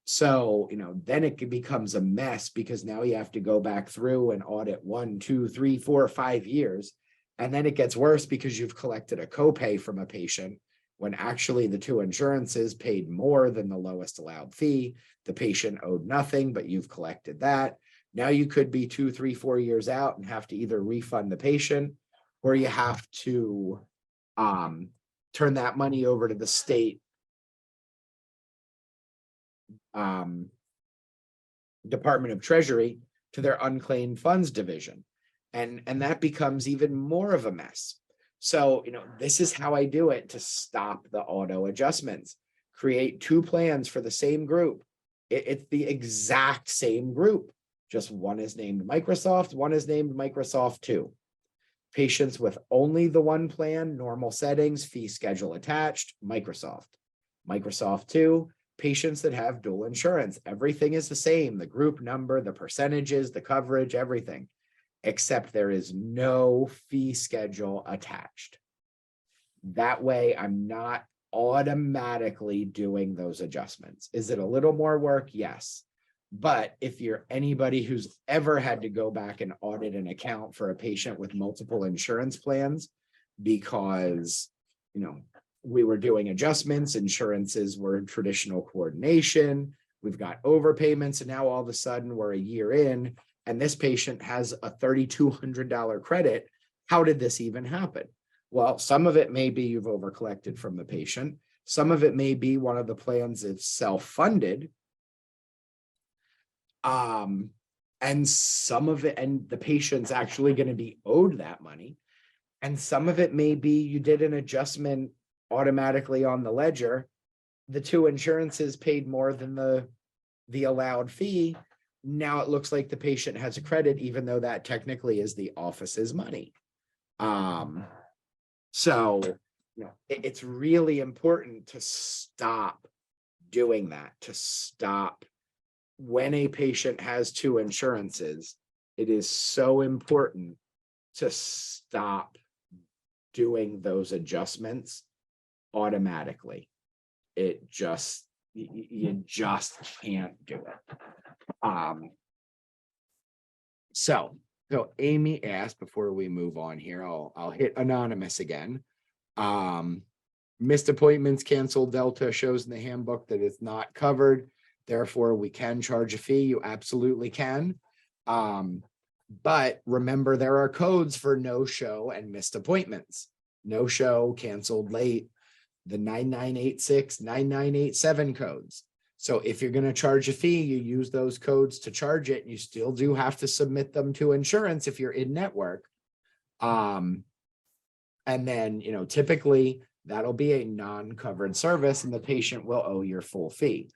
So, then it becomes a mess, because now you have to go back through and audit 1, 2, 3, 4, 5 years. And then it gets worse because you've collected a copay from a patient when actually the two insurances paid more than the lowest allowed fee. The patient owed nothing, but you've collected that. Now you could be 2, 3, 4 years out and have to either refund the patient, or you have to turn that money over to the state Department of Treasury, to their unclaimed funds division. And that becomes even more of a mess. So, this is how I do it to stop the auto adjustments. Create 2 plans for the same group. It's the exact same group. Just one is named Microsoft, one is named Microsoft 2. Patients with only the one plan, normal settings, fee schedule attached, Microsoft. Microsoft 2, patients that have dual insurance. Everything is the same, the group number, the percentages, the coverage, everything, except there is no fee schedule attached. That way, I'm not automatically doing those adjustments. Is it a little more work? Yes. But if you're anybody who's ever had to go back and audit an account for a patient with multiple insurance plans, because, we were doing adjustments, insurances were traditional coordination, we've got overpayments, and now all of a sudden we're a year in, and this patient has a $3,200 credit. How did this even happen? Well, some of it may be you've overcollected from the patient. Some of it may be one of the plans is self-funded. And some of it, and the patient's actually going to be owed that money. And some of it may be you did an adjustment automatically on the ledger. The 2 insurances paid more than the allowed fee. Now it looks like the patient has a credit, even though that technically is the office's money. So, it's really important to stop doing that, to stop. When a patient has 2 insurances, it is so important to stop doing those adjustments automatically. You just can't do it. So Amy asked, before we move on here, I'll hit anonymous again. Missed appointments, canceled Delta shows in the handbook that it's not covered. Therefore, we can charge a fee. You absolutely can. But remember, there are codes for no show and missed appointments. No show, canceled late, the 9986, 9987 codes. So if you're going to charge a fee, you use those codes to charge it. You still do have to submit them to insurance if you're in network. And then, typically that'll be a non-covered service and the patient will owe your full fee.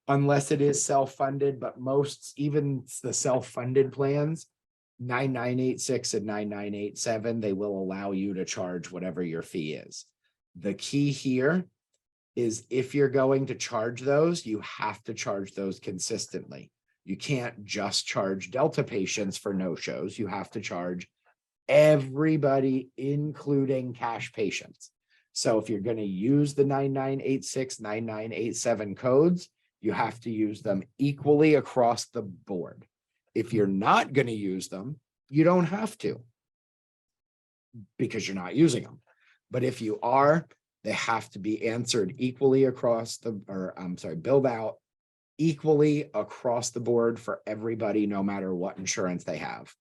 Unless it is self-funded, but most, even the self-funded plans, 9986 and 9987, they will allow you to charge whatever your fee is. The key here is if you're going to charge those, you have to charge those consistently. You can't just charge Delta patients for no-shows. You have to charge everybody, including cash patients. So if you're going to use the 9986, 9987 codes, you have to use them equally across the board. If you're not going to use them, you don't have to, because you're not using them. But if you are, they have to be answered equally across the, or I'm sorry, billed out equally across the board for everybody, no matter what insurance they have,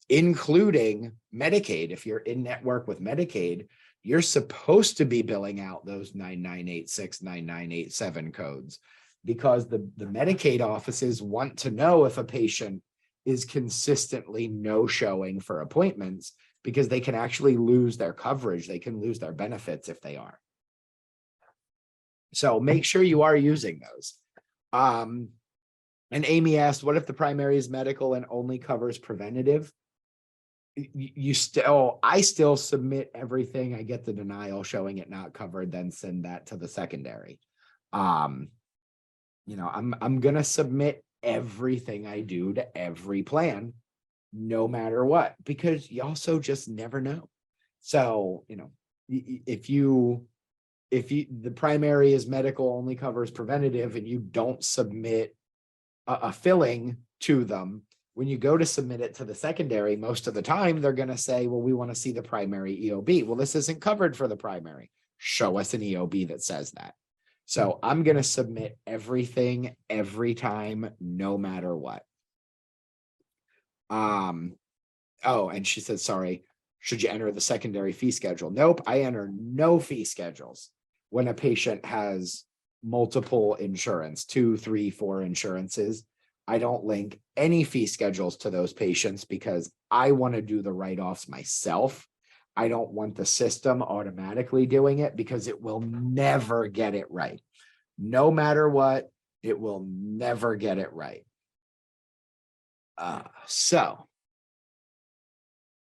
including Medicaid. If you're in network with Medicaid, you're supposed to be billing out those 9986, 9987 codes, because the Medicaid offices want to know if a patient is consistently no-showing for appointments, because they can actually lose their coverage. They can lose their benefits if they are. So make sure you are using those. And Amy asked, what if the primary is medical and only covers preventative? I still submit everything. I get the denial showing it not covered, then send that to the secondary. I'm gonna submit everything I do to every plan, no matter what, because you also just never know. So, if the primary is medical, only covers preventative, and you don't submit a filling to them, when you go to submit it to the secondary, most of the time they're going to say, well, we want to see the primary EOB. Well, this isn't covered for the primary. Show us an EOB that says that. So I'm going to submit everything every time, no matter what. Oh, and she said, sorry, should you enter the secondary fee schedule? Nope, I enter no fee schedules when a patient has multiple insurance, 2, 3, 4 insurances. I don't link any fee schedules to those patients because I want to do the write-offs myself. I don't want the system automatically doing it, because it will never get it right. No matter what, it will never get it right. So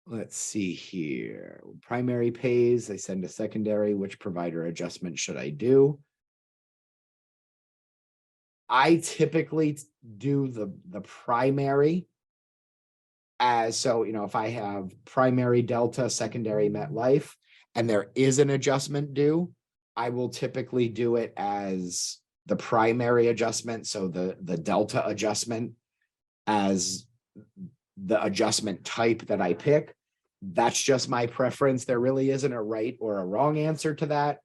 let's see here. Primary pays, they send a secondary. Which provider adjustment should I do? I typically do the primary as, so, if I have primary Delta, secondary MetLife, and there is an adjustment due, I will typically do it as the primary adjustment. So the Delta adjustment as the adjustment type that I pick. That's just my preference. There really isn't a right or a wrong answer to that.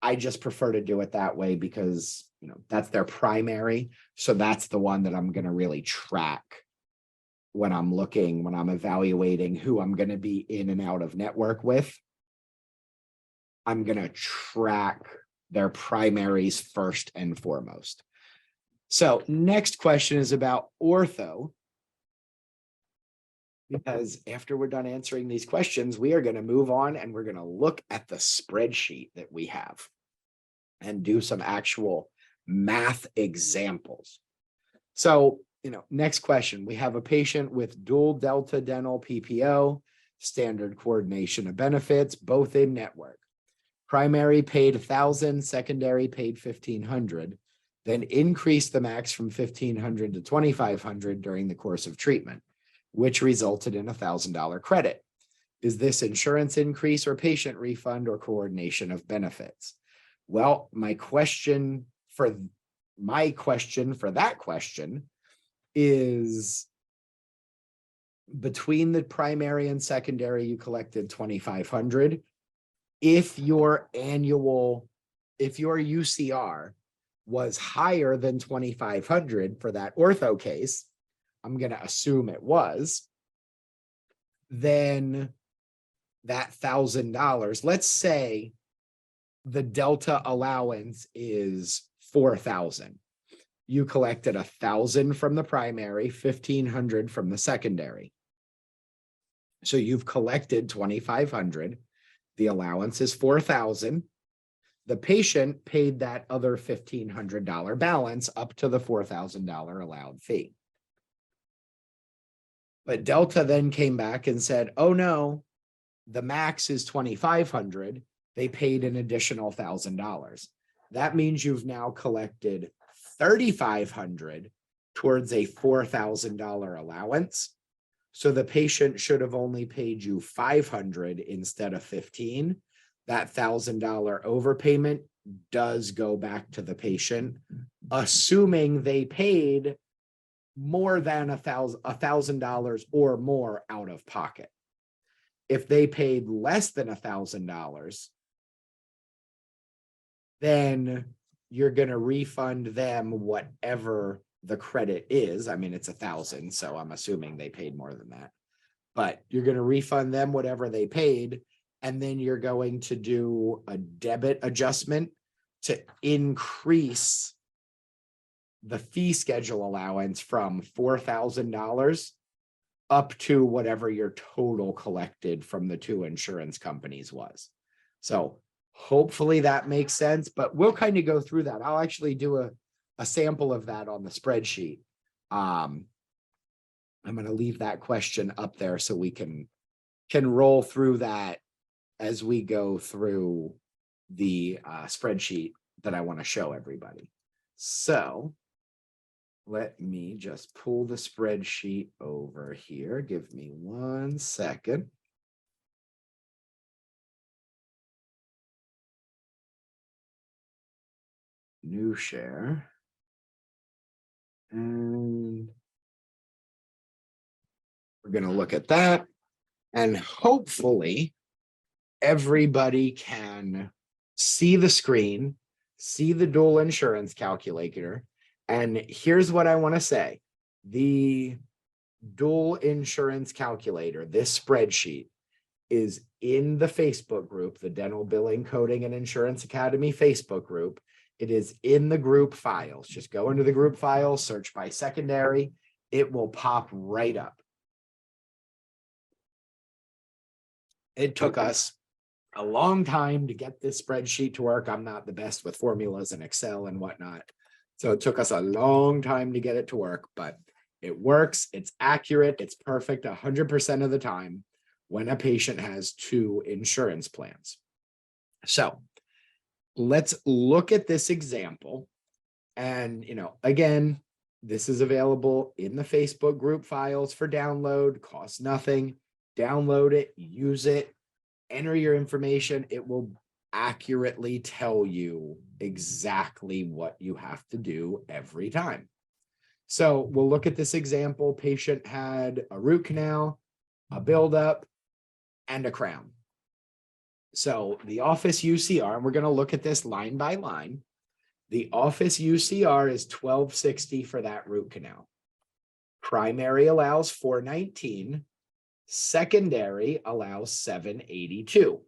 I just prefer to do it that way because, that's their primary. So that's the one that I'm going to really track when I'm evaluating who I'm going to be in and out of network with. I'm going to track their primaries first and foremost. So next question is about ortho, because after we're done answering these questions, we are going to move on and we're going to look at the spreadsheet that we have and do some actual math examples. So, next question, we have a patient with dual Delta dental PPO, standard coordination of benefits, both in network. Primary paid 1,000, secondary paid 1,500, then increased the max from 1,500 to 2,500 during the course of treatment, which resulted in a $1,000 credit. Is this insurance increase or patient refund or coordination of benefits? Well, my question for that question is, between the primary and secondary, you collected 2,500. If your UCR was higher than 2,500 for that ortho case, I'm going to assume it was, then that $1,000, let's say the Delta allowance is 4,000. You collected 1,000 from the primary, 1,500 from the secondary. So you've collected 2,500. The allowance is 4,000. The patient paid that other $1,500 balance up to the $4,000 allowed fee. But Delta then came back and said, oh no, the max is 2,500. They paid an additional $1,000. That means you've now collected 3,500 towards a $4,000 allowance. So the patient should have only paid you $500 instead of $15. That $1,000 overpayment does go back to the patient, assuming they paid more than $1,000 or more out of pocket. If they paid less than $1,000, then you're going to refund them whatever the credit is. I mean, it's $1,000, so I'm assuming they paid more than that. But you're going to refund them whatever they paid, and then you're going to do a debit adjustment to increase the fee schedule allowance from $4,000 up to whatever your total collected from the two insurance companies was. So hopefully that makes sense, but we'll kind of go through that. I'll actually do a sample of that on the spreadsheet. I'm going to leave that question up there so we can roll through that as we go through the spreadsheet that I want to show everybody. So let me just pull the spreadsheet over here. Give me 1 second. New share. And we're going to look at that. And hopefully everybody can see the screen, see the dual insurance calculator. And here's what I want to say. The dual insurance calculator, this spreadsheet, is in the Facebook group, the Dental Billing, Coding, and Insurance Academy Facebook group. It is in the group files. Just go into the group files, search by secondary. It will pop right up. It took us a long time to get this spreadsheet to work. I'm not the best with formulas and Excel and whatnot. So it took us a long time to get it to work, but it works. It's accurate. It's perfect 100% of the time when a patient has two insurance plans. So let's look at this example. And, again, this is available in the Facebook group files for download, costs nothing. Download it, use it, enter your information. It will accurately tell you exactly what you have to do every time. So we'll look at this example. Patient had a root canal, a buildup, and a crown. So the office UCR, and we're going to look at this line by line. The office UCR is $1,260 for that root canal. Primary allows $419. Secondary allows $782.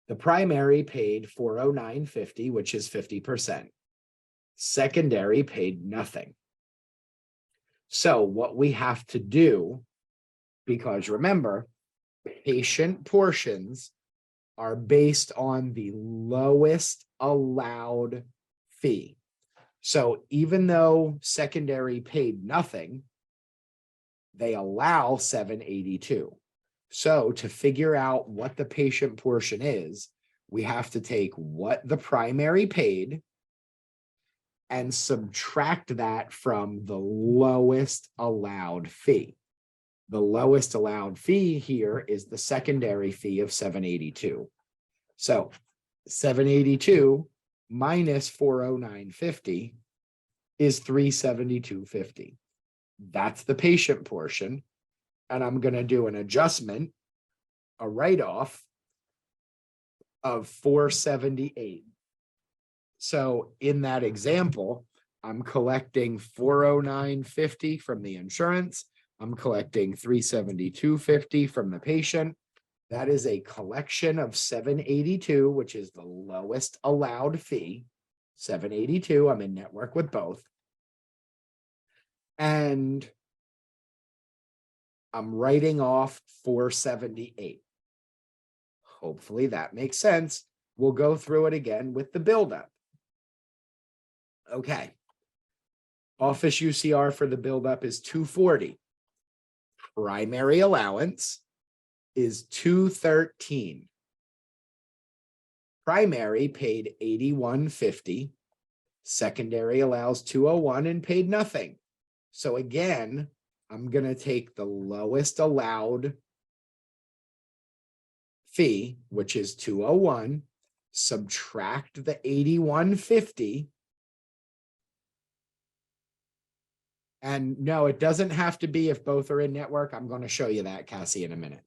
The primary paid $409.50, which is 50%. Secondary paid nothing. So what we have to do, because remember, patient portions are based on the lowest allowed fee. So even though secondary paid nothing, they allow $782. So to figure out what the patient portion is, we have to take what the primary paid and subtract that from the lowest allowed fee. The lowest allowed fee here is the secondary fee of $782. So $782 minus $409.50 is $372.50. That's the patient portion. And I'm going to do an adjustment, a write-off of $478. So in that example, I'm collecting $409.50 from the insurance. I'm collecting $372.50 from the patient. That is a collection of $782, which is the lowest allowed fee. $782. I'm in network with both. And I'm writing off $478. Hopefully that makes sense. We'll go through it again with the buildup. Okay. Office UCR for the buildup is $240. Primary allowance is $213. Primary paid $81.50. Secondary allows 201 and paid nothing. So again, I'm going to take the lowest allowed fee, which is 201, subtract the 8150. And no, it doesn't have to be if both are in network. I'm going to show you that, Cassie, in a minute.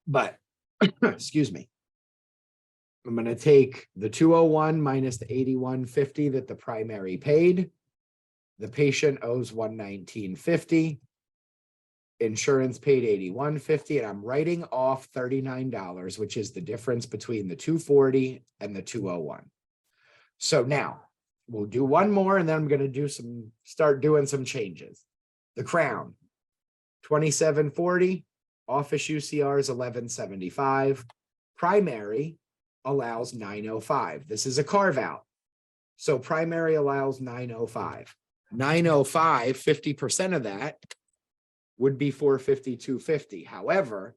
But excuse me. I'm going to take the 201 minus the 8150 that the primary paid. The patient owes 119.50. Insurance paid 81.50, and I'm writing off $39, which is the difference between the 240 and the 201. So now we'll do one more, and then I'm going to start doing some changes. The Crown, 2740, office UCR is 1175. Primary allows 905. This is a carve out. So primary allows 905. 905, 50% of that would be 452.50. However,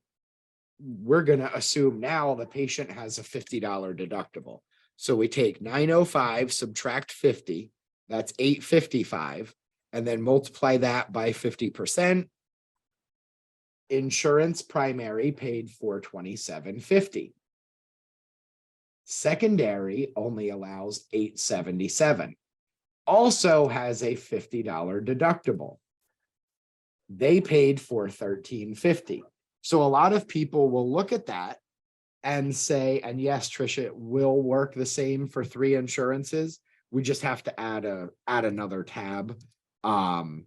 we're going to assume now the patient has a $50 deductible. So we take 905, subtract 50, that's 855, and then multiply that by 50%. Insurance primary paid $427.50. Secondary only allows $877. Also has a $50 deductible. They paid $413.50. So a lot of people will look at that and say, and yes, Trisha, it will work the same for 3 insurances. We just have to add another tab. But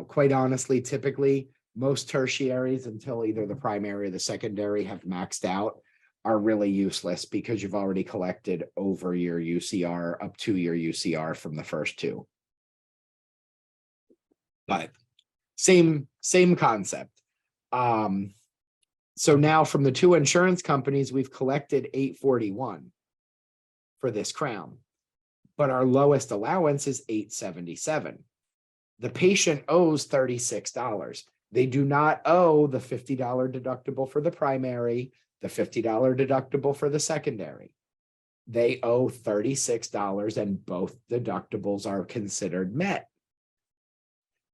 quite honestly, typically most tertiaries, until either the primary or the secondary have maxed out, are really useless because you've already collected over your UCR up to your UCR from the first 2. But same concept. So now from the 2 insurance companies, we've collected $841 for this Crown, but our lowest allowance is $877. The patient owes $36. They do not owe the $50 deductible for the primary, the $50 deductible for the secondary. They owe $36, and both deductibles are considered met,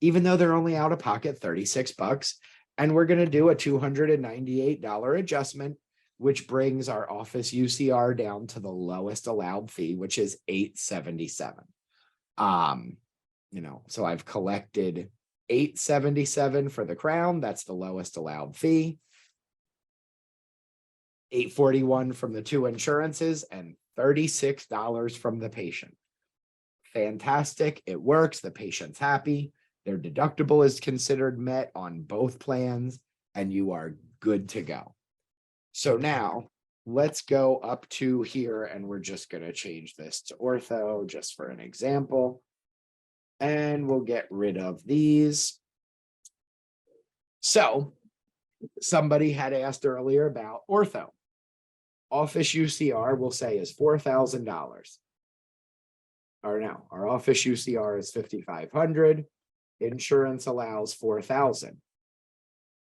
even though they're only out of pocket $36. And we're going to do a $298 adjustment, which brings our office UCR down to the lowest allowed fee, which is $877. So I've collected $877 for the Crown. That's the lowest allowed fee. $841 from the 2 insurances and $36 from the patient. Fantastic. It works. The patient's happy. Their deductible is considered met on both plans, and you are good to go. So now let's go up to here, and we're just going to change this to ortho just for an example. And we'll get rid of these. So somebody had asked earlier about ortho. Office UCR we'll say is $4,000. Or no, our office UCR is $5,500. Insurance allows $4,000.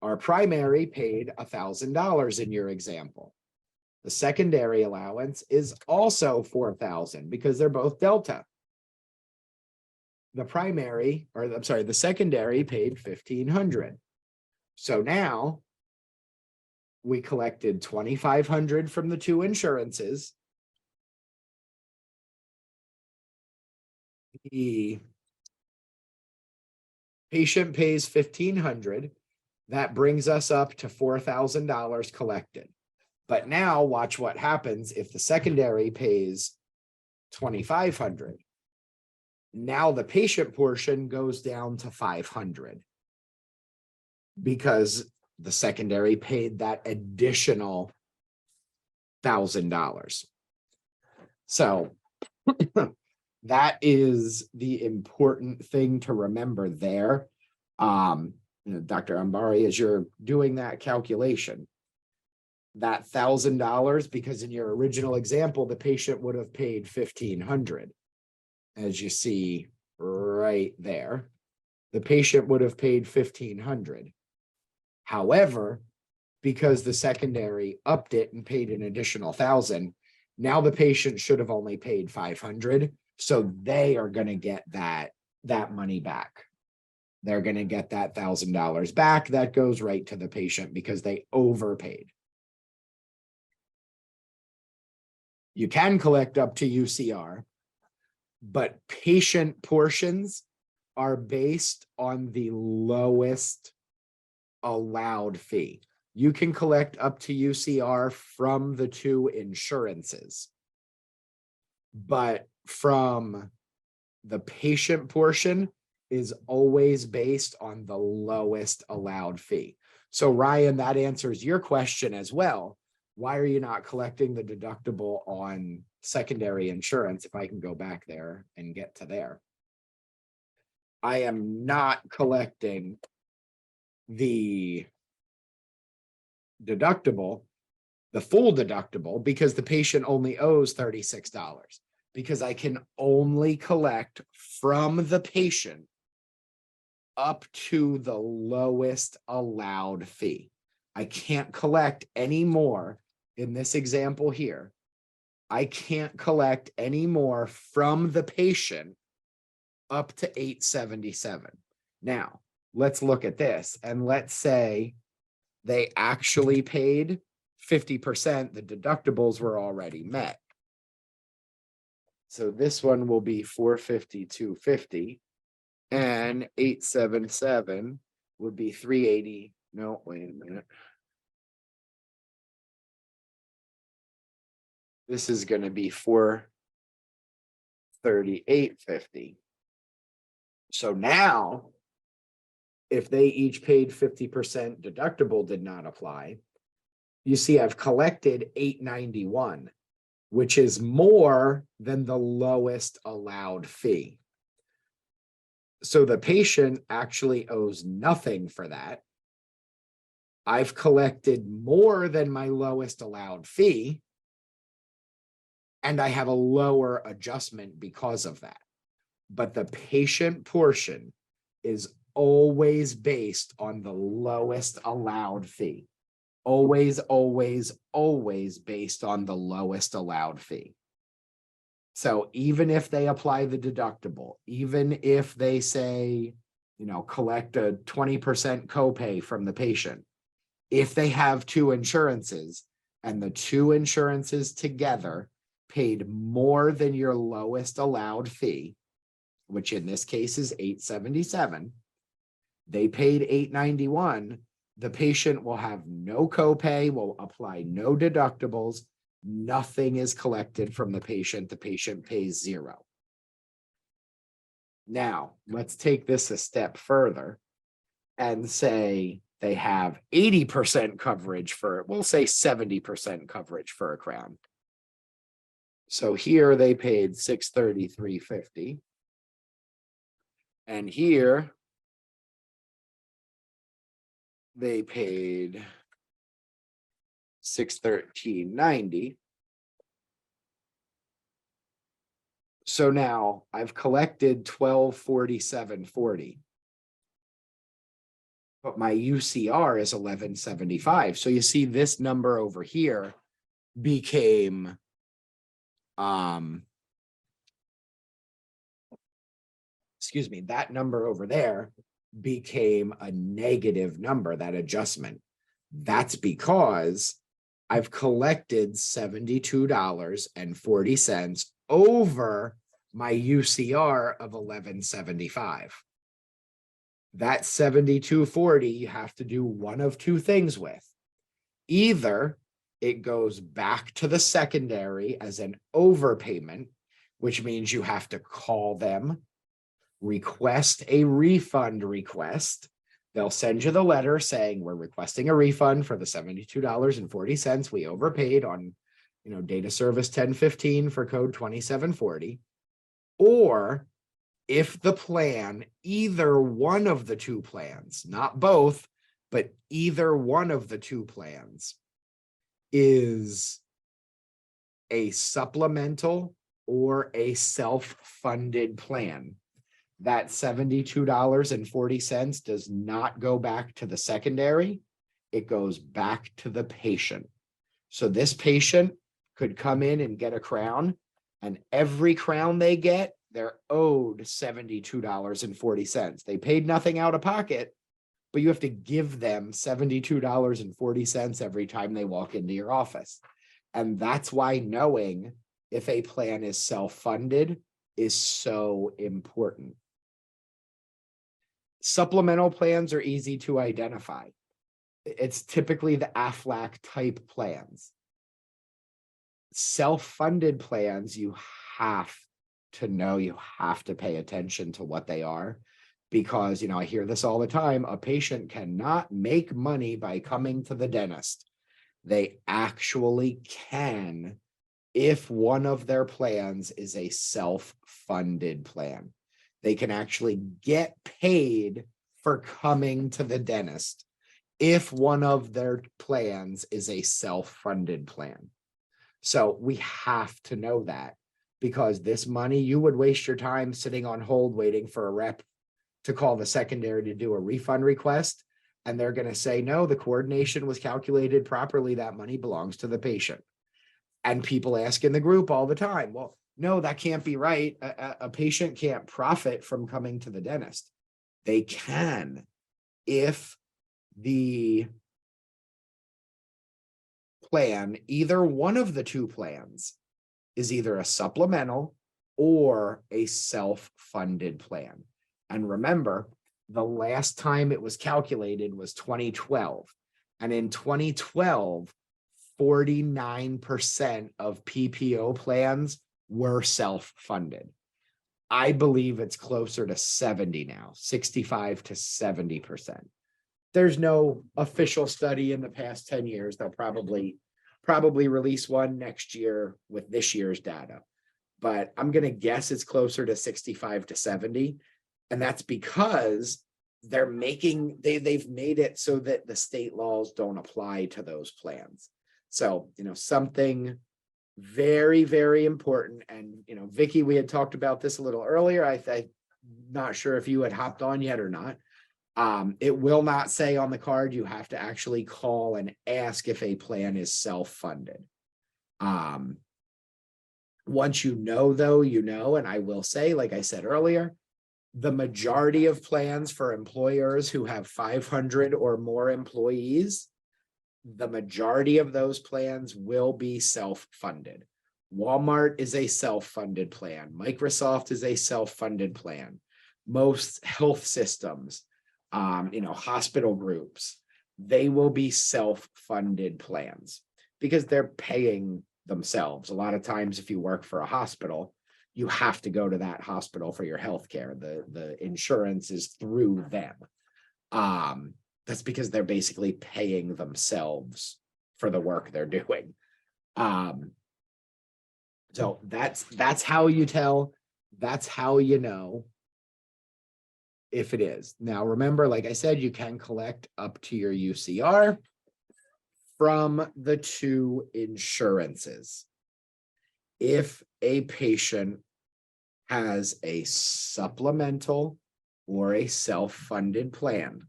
Our primary paid $1,000 in your example. The secondary allowance is also $4,000 because they're both delta. The secondary paid $1,500. So now we collected $2,500 from the 2 insurances. The patient pays $1,500. That brings us up to $4,000 collected. But now watch what happens if the secondary pays $2,500. Now the patient portion goes down to $500 because the secondary paid that additional $1,000. So that is the important thing to remember there. Dr. Ambari, as you're doing that calculation, that $1,000, because in your original example, the patient would have paid $1,500. As you see right there, the patient would have paid $1,500. However, because the secondary upped it and paid an additional $1,000, Now the patient should have only paid 500. So they are going to get that money back. They're going to get that $1,000 back. That goes right to the patient because they overpaid. You can collect up to UCR, but patient portions are based on the lowest allowed fee. You can collect up to UCR from the two insurances, but from the patient portion is always based on the lowest allowed fee. So Ryan, that answers your question as well. Why are you not collecting the deductible on secondary insurance? If I can go back there and get to there. I am not collecting the deductible, the full deductible, because the patient only owes $36, because I can only collect from the patient up to the lowest allowed fee. I can't collect any more in this example here. I can't collect any more from the patient up to $877. Now, let's look at this, and let's say they actually paid 50%, the deductibles were already met. So this one will be $450, $250, and $877 would be $380. No, wait a minute. This is going to be $438.50. So now, if they each paid 50%, deductible did not apply. You see, I've collected $891, which is more than the lowest allowed fee. So the patient actually owes nothing for that. I've collected more than my lowest allowed fee, and I have a lower adjustment because of that. But the patient portion is always based on the lowest allowed fee. Always, always, always based on the lowest allowed fee. So even if they apply the deductible, even if they say, collect a 20% copay from the patient, if they have two insurances and the two insurances together paid more than your lowest allowed fee, which in this case is $877, they paid $891, the patient will have no copay, will apply no deductibles, nothing is collected from the patient pays $0. Now, let's take this a step further and say they have 80% coverage for, we'll say 70% coverage for a crown. So here they paid $633.50. And here they paid $613.90. So now I've collected $1,247.40. But my UCR is $1,175. So you see this number over here became that number over there became a negative number, that adjustment. That's because I've collected $72.40 over my UCR of $1,175. That $72.40 you have to do one of two things with. Either it goes back to the secondary as an overpayment, which means you have to call them, request a refund request. They'll send you the letter saying we're requesting a refund for the $72.40 we overpaid on, data service 1015 for code 2740. Or if the plan, either one of the two plans, not both, but either one of the two plans is a supplemental or a self-funded plan, that $72.40 does not go back to the secondary. It goes back to the patient. So this patient could come in and get a crown, and every crown they get, they're owed $72.40. They paid nothing out of pocket, but you have to give them $72.40 every time they walk into your office. And that's why knowing if a plan is self-funded is so important. Supplemental plans are easy to identify. It's typically the AFLAC type plans. Self-funded plans, you have to know, you have to pay attention to what they are, because, you know, I hear this all the time. A patient cannot make money by coming to the dentist. They actually can if one of their plans is a self-funded plan. They can actually get paid for coming to the dentist if one of their plans is a self-funded plan. So we have to know that, because this money, you would waste your time sitting on hold waiting for a rep to call the secondary to do a refund request. And they're going to say, no, the coordination was calculated properly. That money belongs to the patient. And people ask in the group all the time, well, no, that can't be right. A patient can't profit from coming to the dentist. They can if the plan, either one of the two plans, is either a supplemental or a self-funded plan. And remember, the last time it was calculated was 2012. And in 2012, 49% of PPO plans were self-funded. I believe it's closer to 70 now, 65 to 70%. There's no official study in the past 10 years. They'll probably release one next year with this year's data. But I'm going to guess it's closer to 65 to 70. And that's because they've made it so that the state laws don't apply to those plans. So, you know, something very, very important. And, you know, Vicky, we had talked about this a little earlier. I'm not sure if you had hopped on yet or not. It will not say on the card, you have to actually call and ask if a plan is self-funded. Once you know, though, you know, and I will say, like I said earlier, the majority of plans for employers who have 500 or more employees, the majority of those plans will be self-funded. Walmart is a self-funded plan. Microsoft is a self-funded plan. Most health systems, you know, hospital groups, they will be self-funded plans because they're paying themselves. A lot of times, if you work for a hospital, you have to go to that hospital for your health care. The insurance is through them. That's because they're basically paying themselves for the work they're doing. So that's how you tell, that's how you know if it is. Now, remember, like I said, you can collect up to your UCR from the two insurances. If a patient has a supplemental or a self-funded plan,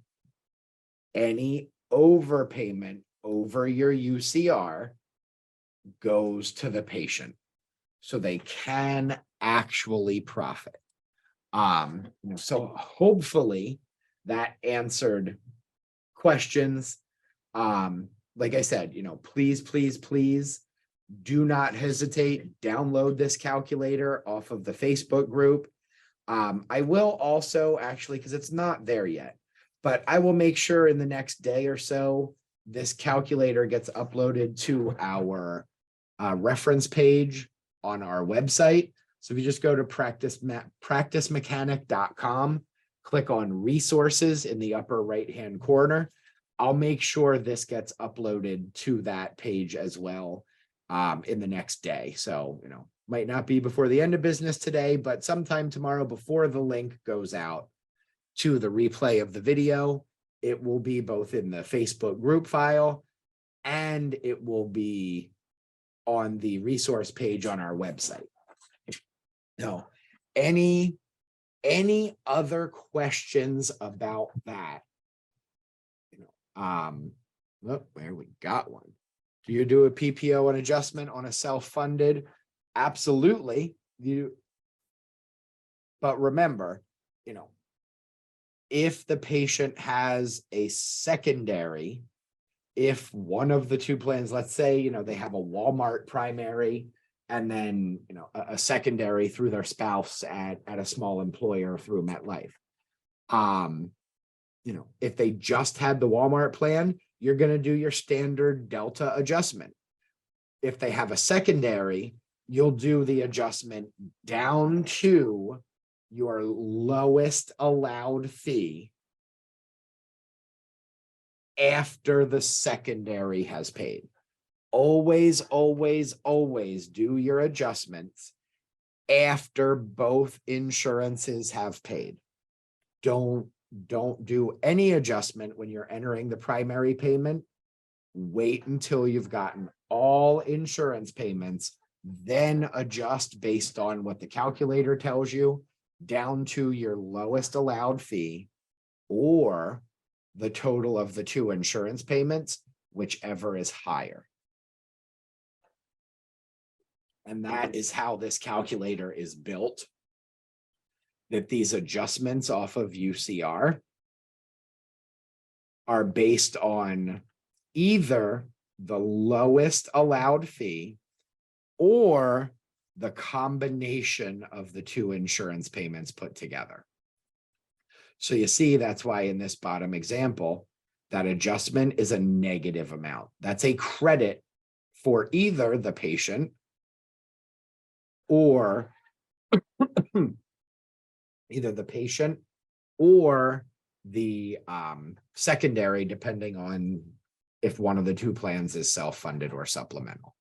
any overpayment over your UCR goes to the patient, so they can actually profit. So hopefully that answered questions. Like I said, you know, please do not hesitate. Download this calculator off of the Facebook group. I will also actually, because it's not there yet, but I will make sure in the next day or so, this calculator gets uploaded to our reference page on our website. So if you just go to practicemechanic.com, click on resources in the upper right-hand corner, I'll make sure this gets uploaded to that page as well in the next day. So, you know, might not be before the end of business today, but sometime tomorrow before the link goes out to the replay of the video, it will be both in the Facebook group file and it will be on the resource page on our website. No, any other questions about that? You know, where we got one. Do you do a PPO and adjustment on a self-funded? Absolutely. But remember, if the patient has a secondary, if one of the two plans, let's say, they have a Walmart primary and then, a secondary through their spouse at a small employer through MetLife. If they just had the Walmart plan, you're going to do your standard Delta adjustment. If they have a secondary, you'll do the adjustment down to your lowest allowed fee after the secondary has paid. Always, always, always do your adjustments after both insurances have paid. Don't do any adjustment when you're entering the primary payment. Wait until you've gotten all insurance payments, then adjust based on what the calculator tells you down to your lowest allowed fee or the total of the two insurance payments, whichever is higher. And that is how this calculator is built, that these adjustments off of UCR are based on either the lowest allowed fee or the combination of the two insurance payments put together. So you see, that's why in this bottom example, that adjustment is a negative amount. That's a credit for either the patient or the secondary, depending on if one of the two plans is self-funded or supplemental.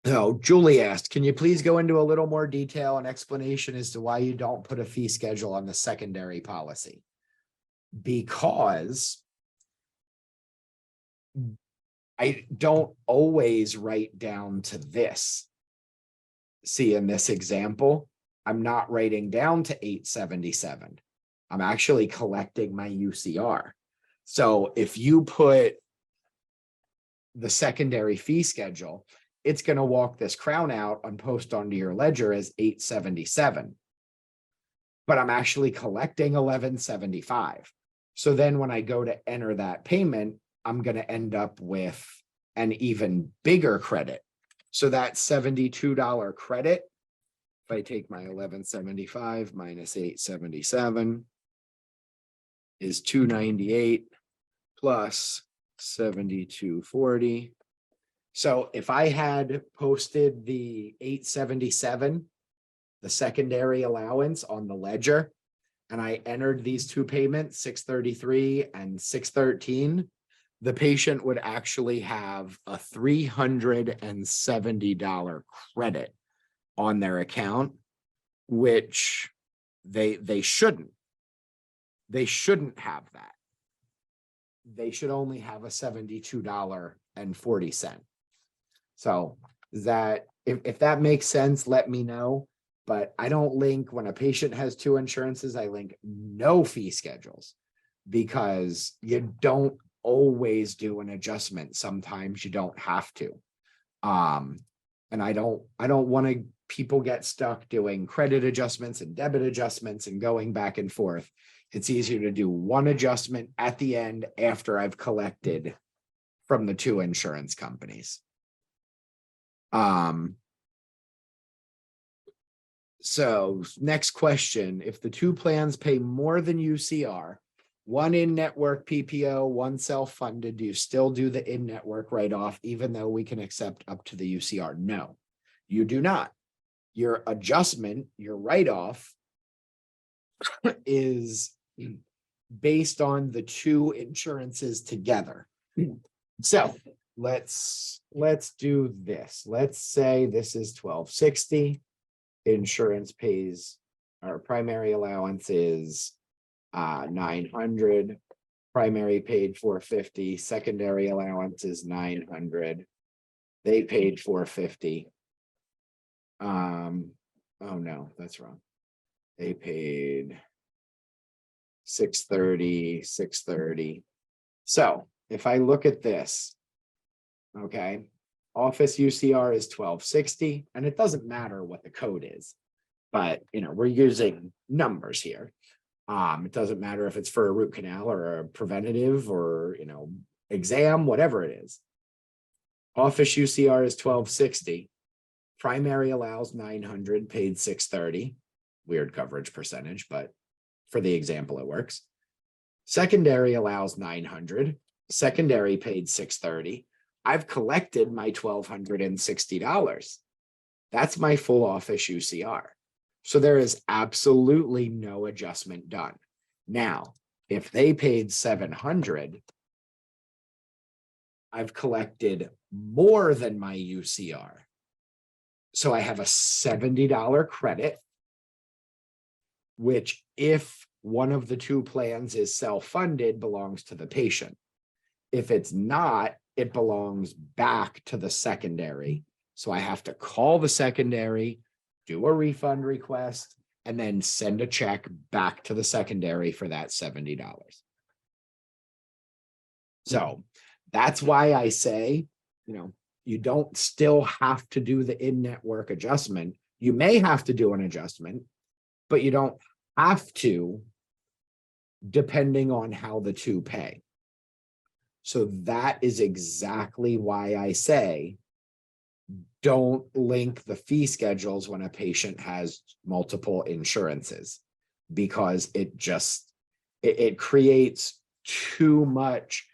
So Julie asked, can you please go into a little more detail and explanation as to why you don't put a fee schedule on the secondary policy? Because I don't always write down to this. See, in this example, I'm not writing down to 877. I'm actually collecting my UCR. So if you put the secondary fee schedule, it's going to walk this crown out and post onto your ledger as 877. But I'm actually collecting 1175. So then when I go to enter that payment, I'm going to end up with an even bigger credit. So that $72 credit, if I take my 1175 minus 877, is 298 plus 7240. So if I had posted the 877, the secondary allowance on the ledger, and I entered these two payments, 633 and 613, the patient would actually have a $370 credit on their account, which they shouldn't. They shouldn't have that. They should only have a $72.40. So that if that makes sense, let me know. But I don't link, when a patient has two insurances, I link no fee schedules, because you don't always do an adjustment. Sometimes you don't have to. And I don't want people get stuck doing credit adjustments and debit adjustments and going back and forth. It's easier to do one adjustment at the end after I've collected from the two insurance companies. So next question, if the two plans pay more than UCR, one in-network PPO, one self-funded, do you still do the in-network write-off even though we can accept up to the UCR? No, you do not. Your adjustment, your write-off is based on the two insurances together. So let's do this. Let's say this is 1260. Insurance pays, our primary allowance is 900. Primary paid 450. Secondary allowance is 900. They paid 450. Oh no, that's wrong. They paid 630. So if I look at this, okay, office UCR is 1260, and it doesn't matter what the code is, but we're using numbers here. It doesn't matter if it's for a root canal or a preventative or exam, whatever it is. Office UCR is 1260. Primary allows 900, paid 630. Weird coverage percentage, but for the example, it works. Secondary allows 900. Secondary paid 630. I've collected my $1,260. That's my full office UCR. So there is absolutely no adjustment done. Now, if they paid 700, I've collected more than my UCR. So I have a $70 credit, which if one of the two plans is self-funded, belongs to the patient. If it's not, it belongs back to the secondary. So I have to call the secondary, do a refund request, and then send a check back to the secondary for that $70. So that's why I say, you don't still have to do the in-network adjustment. You may have to do an adjustment, but you don't have to, depending on how the two pay. So that is exactly why I say, don't link the fee schedules when a patient has multiple insurances, because it creates too much.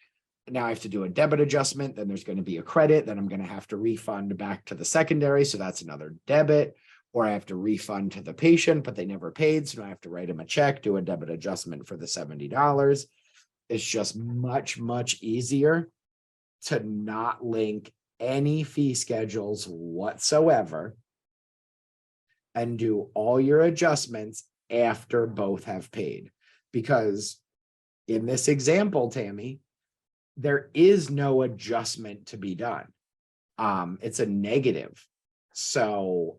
Now I have to do a debit adjustment, then there's going to be a credit, then I'm going to have to refund back to the secondary, so that's another debit, or I have to refund to the patient, but they never paid, so I have to write them a check, do a debit adjustment for the $70. It's just much, much easier to not link any fee schedules whatsoever and do all your adjustments after both have paid. Because in this example, Tammy, there is no adjustment to be done. It's a negative. So,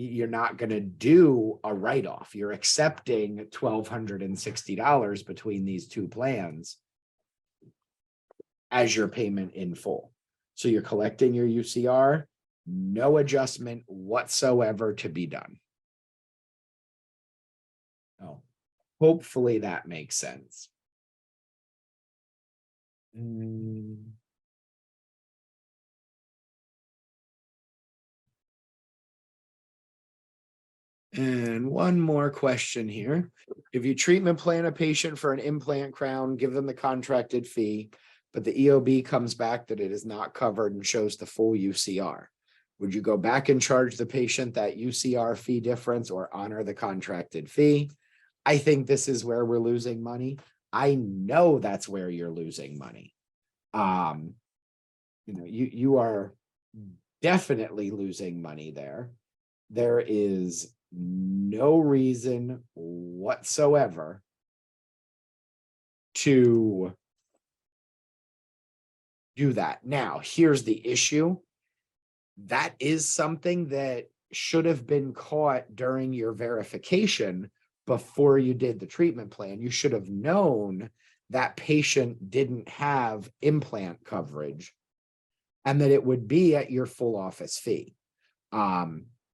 you're not going to do a write-off. You're accepting $1,260 between these two plans as your payment in full. So you're collecting your UCR, no adjustment whatsoever to be done. Oh, hopefully that makes sense. And one more question here. If you treatment plan a patient for an implant crown, give them the contracted fee, but the EOB comes back that it is not covered and shows the full UCR, would you go back and charge the patient that UCR fee difference or honor the contracted fee? I think this is where we're losing money. I know that's where you're losing money. You are definitely losing money there. There is no reason whatsoever to do that. Now, here's the issue. That is something that should have been caught during your verification before you did the treatment plan. You should have known that patient didn't have implant coverage and that it would be at your full office fee.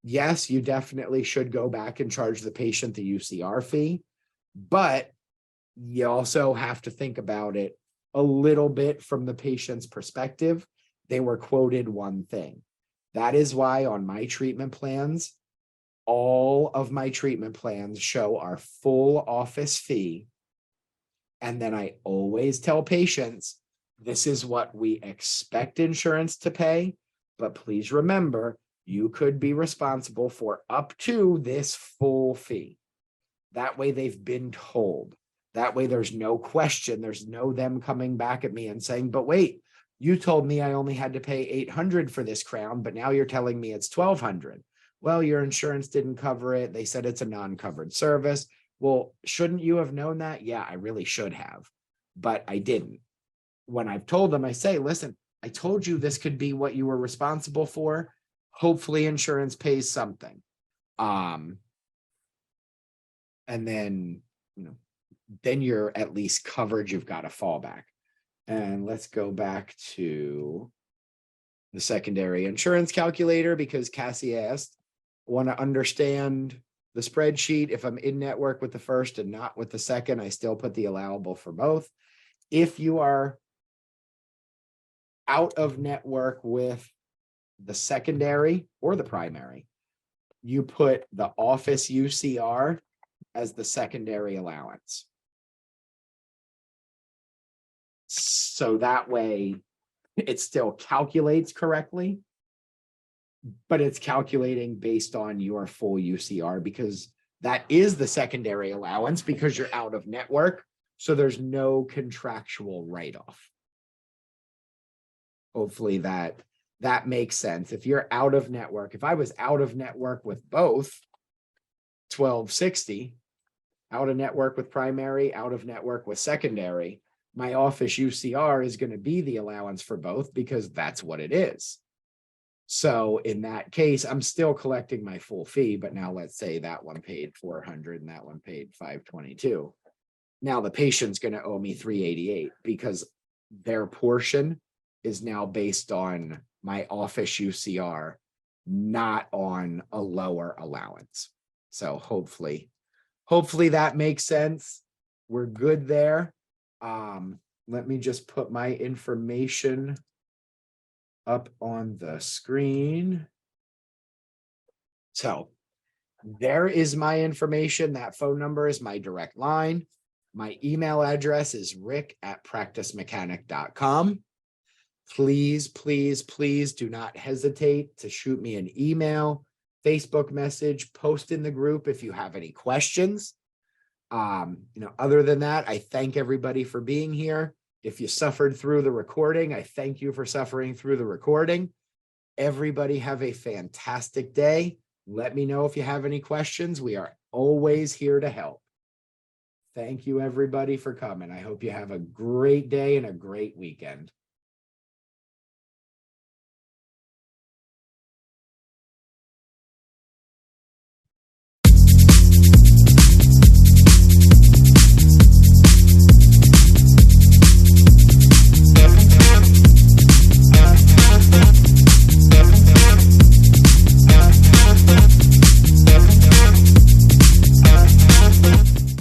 Yes, you definitely should go back and charge the patient the UCR fee, but you also have to think about it a little bit from the patient's perspective. They were quoted one thing. That is why on my treatment plans, all of my treatment plans show our full office fee. And then I always tell patients, this is what we expect insurance to pay, but please remember, you could be responsible for up to this full fee. That way they've been told. That way there's no question. There's no them coming back at me and saying, but wait, you told me I only had to pay $800 for this crown, but now you're telling me it's $1,200. Well, your insurance didn't cover it. They said it's a non-covered service. Well, shouldn't you have known that? Yeah, I really should have, but I didn't. When I've told them, I say, listen, I told you this could be what you were responsible for. Hopefully insurance pays something. And then, then you're at least covered. You've got a fallback. And let's go back to the secondary insurance calculator because Cassie asked, want to understand the spreadsheet. If I'm in network with the first and not with the second, I still put the allowable for both. If you are out of network with the secondary or the primary, you put the office UCR as the secondary allowance. So that way it still calculates correctly, but it's calculating based on your full UCR because that is the secondary allowance because you're out of network. So there's no contractual write-off. Hopefully that makes sense. If you're out of network, if I was out of network with both 1260, out of network with primary, out of network with secondary, my office UCR is going to be the allowance for both because that's what it is. So in that case, I'm still collecting my full fee, but now let's say that one paid 400 and that one paid 522. Now the patient's going to owe me 388 because their portion is now based on my office UCR, not on a lower allowance. So hopefully that makes sense. We're good there. Let me just put my information up on the screen. So there is my information. That phone number is my direct line. My email address is rick@practicemechanic.com. Please, please, please do not hesitate to shoot me an email, Facebook message, post in the group if you have any questions. Other than that, I thank everybody for being here. If you suffered through the recording, I thank you for suffering through the recording. Everybody have a fantastic day. Let me know if you have any questions. We are always here to help. Thank you, everybody, for coming. I hope you have a great day and a great weekend.